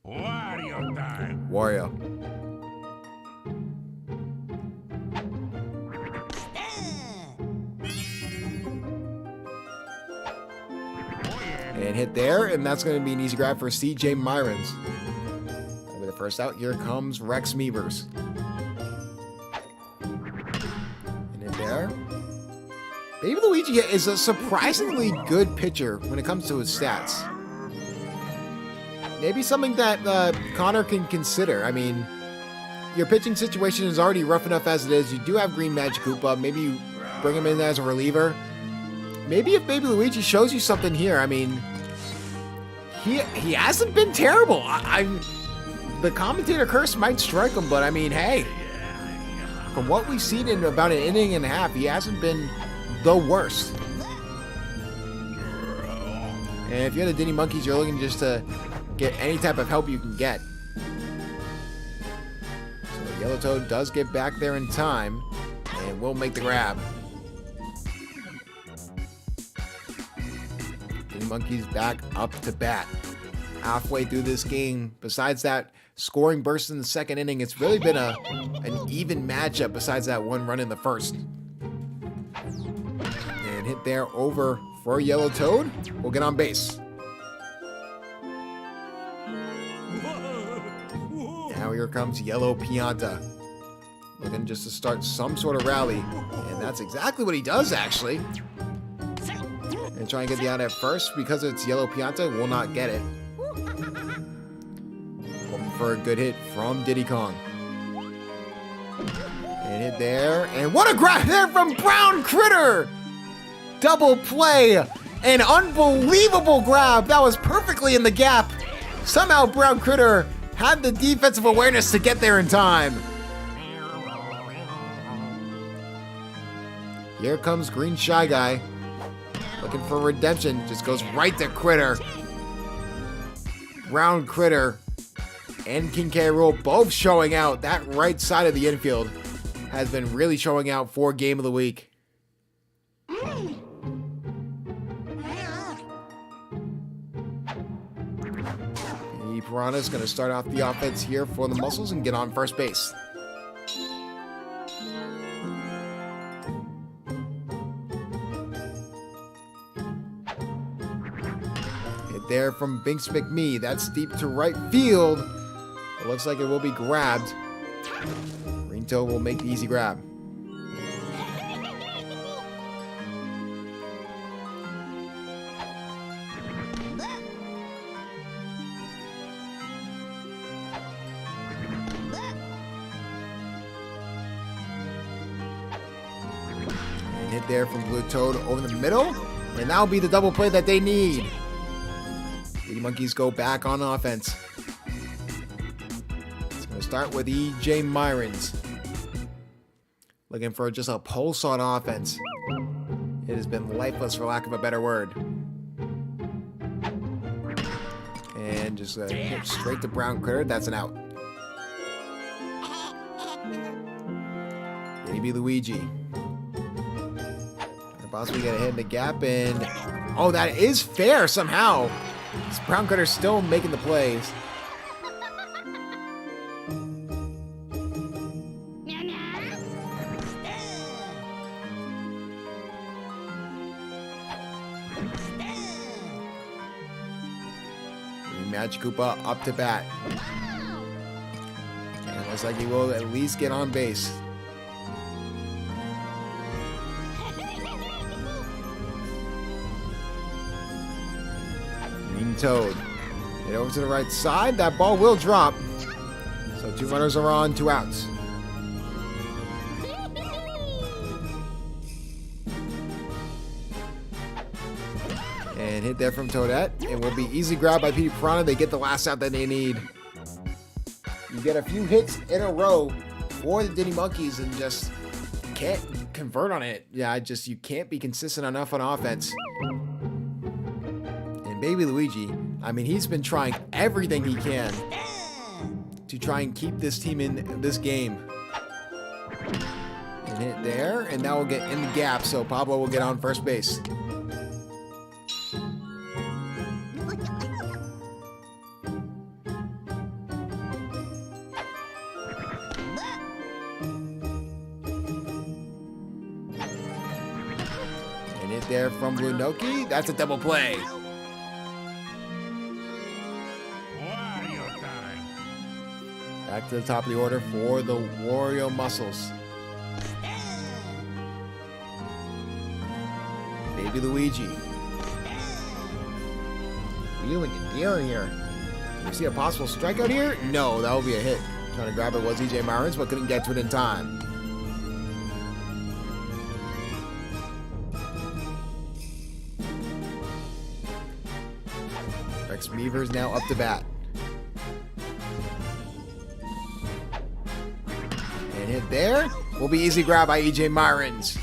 Wario time. Wario. And hit there, and that's going to be an easy grab for CJ Myrons. With the first out, here comes Rex Meevers. And hit there. Baby Luigi is a surprisingly good pitcher when it comes to his stats. Maybe something that Connor can consider. I mean, your pitching situation is already rough enough as it is. You do have Green Magic Koopa. Maybe you bring him in as a reliever. Maybe if Baby Luigi shows you something here, I mean, he hasn't been terrible. The commentator curse might strike him, but I mean, hey, from what we've seen in about an inning and a half, he hasn't been the worst. And if you're the Diddy Monkeys, you're looking just to get any type of help you can get. So Yellow Toad does get back there in time and will make the grab. Diddy Monkeys back up to bat. Halfway through this game, besides that scoring burst in the second inning, it's really been an even matchup besides that one run in the first. And hit there over for Yellow Toad. We'll get on base. Now here comes Yellow Pianta. Looking just to start some sort of rally. And that's exactly what he does, actually. And try and get the out at first. Because it's Yellow Pianta, will not get it. Hoping for a good hit from Diddy Kong. And hit there. And what a grab there from Brown Critter! Double play. An unbelievable grab. That was perfectly in the gap. Somehow Brown Critter had the defensive awareness to get there in time. Here comes Green Shy Guy. Looking for redemption. Just goes right to Critter. Brown Critter and King K. Rool both showing out. That right side of the infield has been really showing out for Game of the Week. The Piranha's going to start off the offense here for the Muscles and get on first base. There from Binks McMee. That's deep to right field. It looks like it will be grabbed. Green Toad will make the easy grab. And hit there from Blue Toad over the middle. And that'll be the double play that they need. The Monkeys go back on offense. It's going to start with EJ Myrons. Looking for just a pulse on offense. It has been lifeless for lack of a better word. And just hit straight to Brown Critter. That's an out. Baby Luigi. possibly get a hit in the gap, and oh, that is fair somehow. This brown critter's still making the plays. Meow, meow. Magic Koopa up to bat. And it looks like he will at least get on base. Green Toad. Get over to the right side. That ball will drop. So 2 runners are on, 2 outs. And hit there from Toadette. It will be easy grab by Petey Piranha. They get the last out that they need. You get a few hits in a row for the Diddy Monkeys and just can't convert on it. Yeah, you can't be consistent enough on offense. And Baby Luigi, I mean, he's been trying everything he can to try and keep this team in this game. And hit there, and that will get in the gap, so Pablo will get on first base. And hit there from Blue Noki. That's a double play. Wario time. Back to the top of the order for the Wario Muscles. Baby Luigi. Wheeling and dealing here. You see a possible strikeout here? No, that will be a hit. Trying to grab it was EJ Myrons, but couldn't get to it in time. Rex Beavers now up to bat. And hit there. Will be easy grab by EJ Myrons.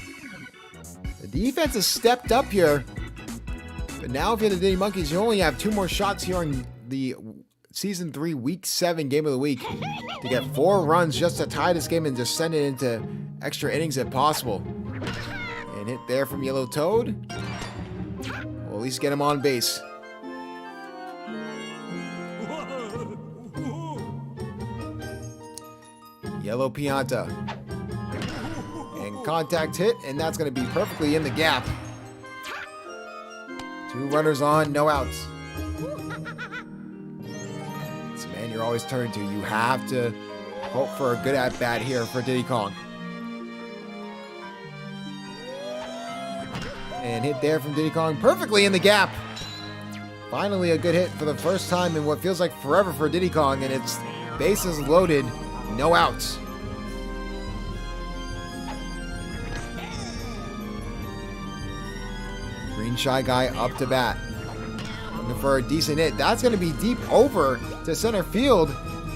The defense has stepped up here. But now if you're the Diddy Monkeys, you only have 2 more shots here on the Season 3 Week 7 Game of the Week to get 4 runs just to tie this game and just send it into extra innings if possible. And hit there from Yellow Toad. We'll at least get him on base. Yellow Pianta. And contact hit, and that's going to be perfectly in the gap. 2 runners on, no outs. It's a man you're always turning to. You have to hope for a good at-bat here for Diddy Kong. And hit there from Diddy Kong, perfectly in the gap. Finally a good hit for the first time in what feels like forever for Diddy Kong, and it's bases loaded, no outs. Green Shy Guy up to bat. Looking for a decent hit. That's going to be deep over to center field.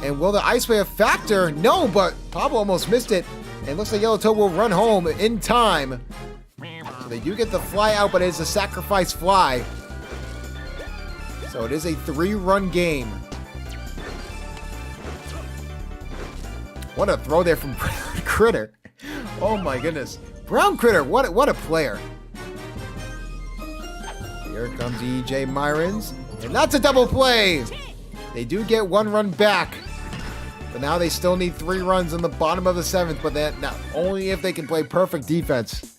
And will the Ice Wave factor? No, but Pablo almost missed it. And looks like Yellow Toad will run home in time. So they do get the fly out, but it's a sacrifice fly. So it is a 3-run game. What a throw there from Brown Critter. Oh my goodness. Brown Critter, what a player. Here comes EJ Myrons. And that's a double play. They do get 1 run back. But now they still need 3 runs in the bottom of the 7th. But that not only if they can play perfect defense.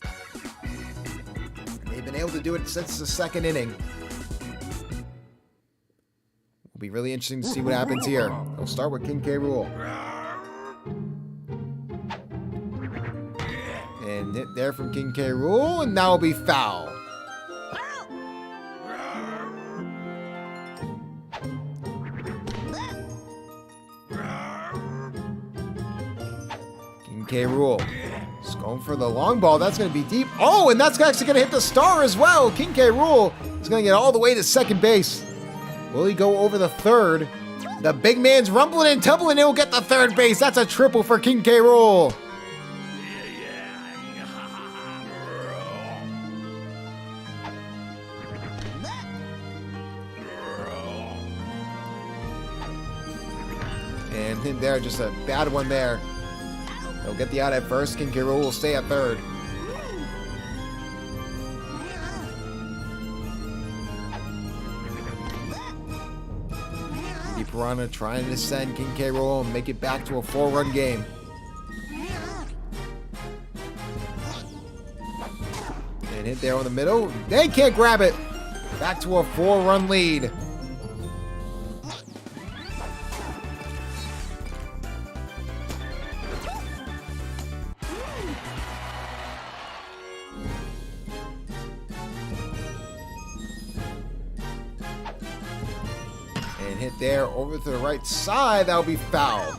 They've been able to do it since the 2nd inning. Will be really interesting to see what happens here. They'll start with King K. Rool. And hit there from King K. Rool. And now will be foul. K. Rool. Just going for the long ball. That's going to be deep. Oh, and that's actually going to hit the star as well. King K. Rool is going to get all the way to second base. Will he go over the third? The big man's rumbling and tumbling. He'll get the third base. That's a triple for King K. Rool. And in there, just a bad one there. He'll get the out at first. King K. Rool will stay at third. Piranha trying to send King K. Rool and make it back to a 4-run game. And hit there on the middle. They can't grab it. Back to a 4-run lead. And hit there over to the right side. That'll be foul.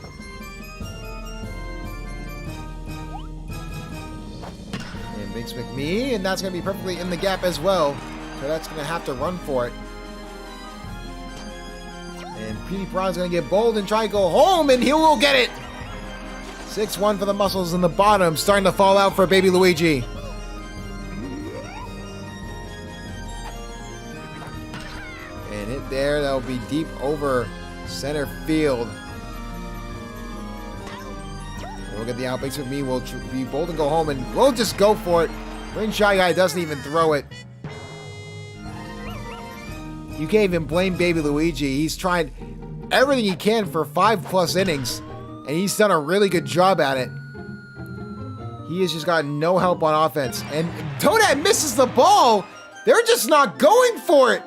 And Binks McMee, and that's going to be perfectly in the gap as well. So that's going to have to run for it. And Petey Piranha's going to get bold and try to go home, and he will get it. 6-1 for the Muscles in the bottom, starting to fall out for Baby Luigi. And hit there, that'll be deep over center field. We'll get the out. Binks McMee will be bold and go home, and we'll just go for it. Ring Shy Guy doesn't even throw it. You can't even blame Baby Luigi. He's tried everything he can for 5+ innings, and he's done a really good job at it. He has just gotten no help on offense. And Toadette misses the ball. They're just not going for it.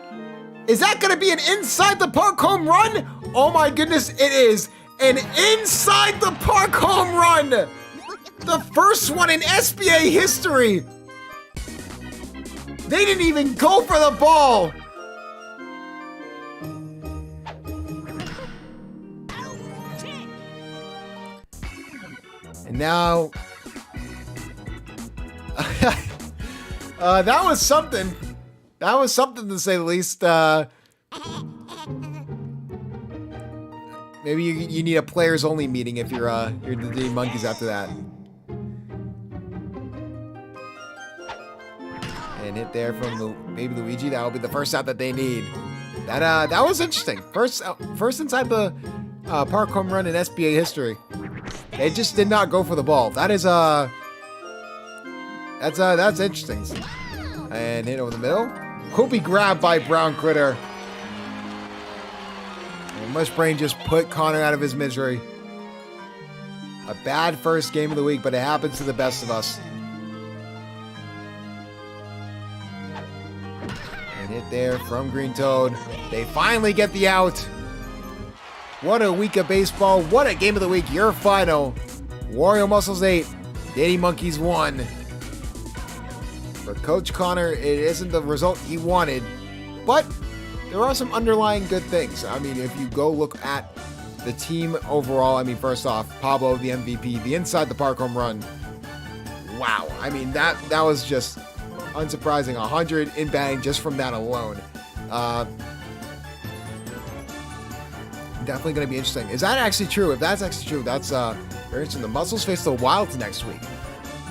Is that going to be an inside the park home run? Oh my goodness, it is an inside the park home run. The first one in SBA history. They didn't even go for the ball. And now, that was something. That was something to say the least. Maybe you need a players only meeting if you're the Diddy Monkeys after that. And hit there from Baby Luigi. That will be the first out that they need. That was interesting. First inside the park home run in SBA history. They just did not go for the ball. That is that's interesting. And hit over the middle. Will be grabbed by Brown Critter. And Mushbrain just put Connor out of his misery. A bad first game of the week, but it happens to the best of us. And hit there from Green Toad. They finally get the out. What a week of baseball. What a game of the week. Your final. Wario Muscles 8. Diddy Monkeys 1. For Coach Connor, it isn't the result he wanted, but there are some underlying good things. I mean, if you go look at the team overall, I mean, first off, Pablo, the MVP, the inside the park home run. Wow. I mean, that was just unsurprising. 100 in batting just from that alone. Definitely going to be interesting. Is that actually true? If that's actually true, that's very interesting. The Muscles face the Wilds next week.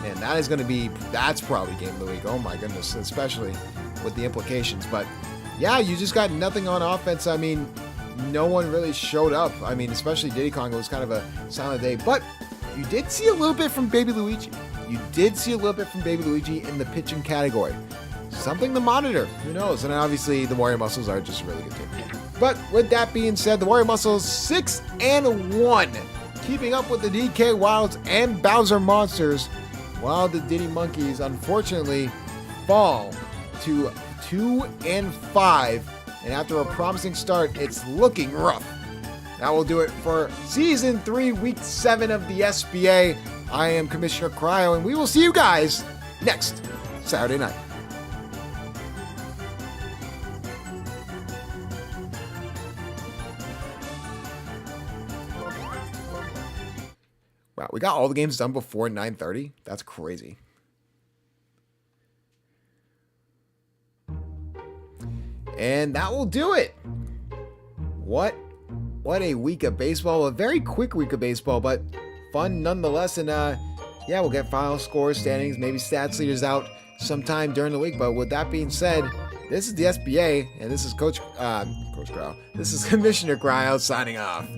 Man, that's probably game of the week. Oh my goodness, especially with the implications. But yeah, you just got nothing on offense. I mean, no one really showed up. I mean, especially Diddy Kong. It was kind of a silent day. But you did see a little bit from Baby Luigi. You did see a little bit from Baby Luigi in the pitching category. Something to monitor. Who knows? And obviously, the Wario Muscles are just a really good team. But with that being said, the Wario Muscles 6-1, keeping up with the DK Wilds and Bowser Monsters. While the Diddy Monkeys, unfortunately, fall to 2-5. And after a promising start, it's looking rough. That will do it for Season 3, Week 7 of the SBA. I am Commissioner Cryo, and we will see you guys next Saturday night. Wow, we got all the games done before 9:30. That's crazy. And that will do it. What a week of baseball. A very quick week of baseball, but fun nonetheless. And yeah, we'll get final scores, standings, maybe stats leaders out sometime during the week. But with that being said, this is the SBA, and this is Coach Cryo. This is Commissioner Cryo signing off.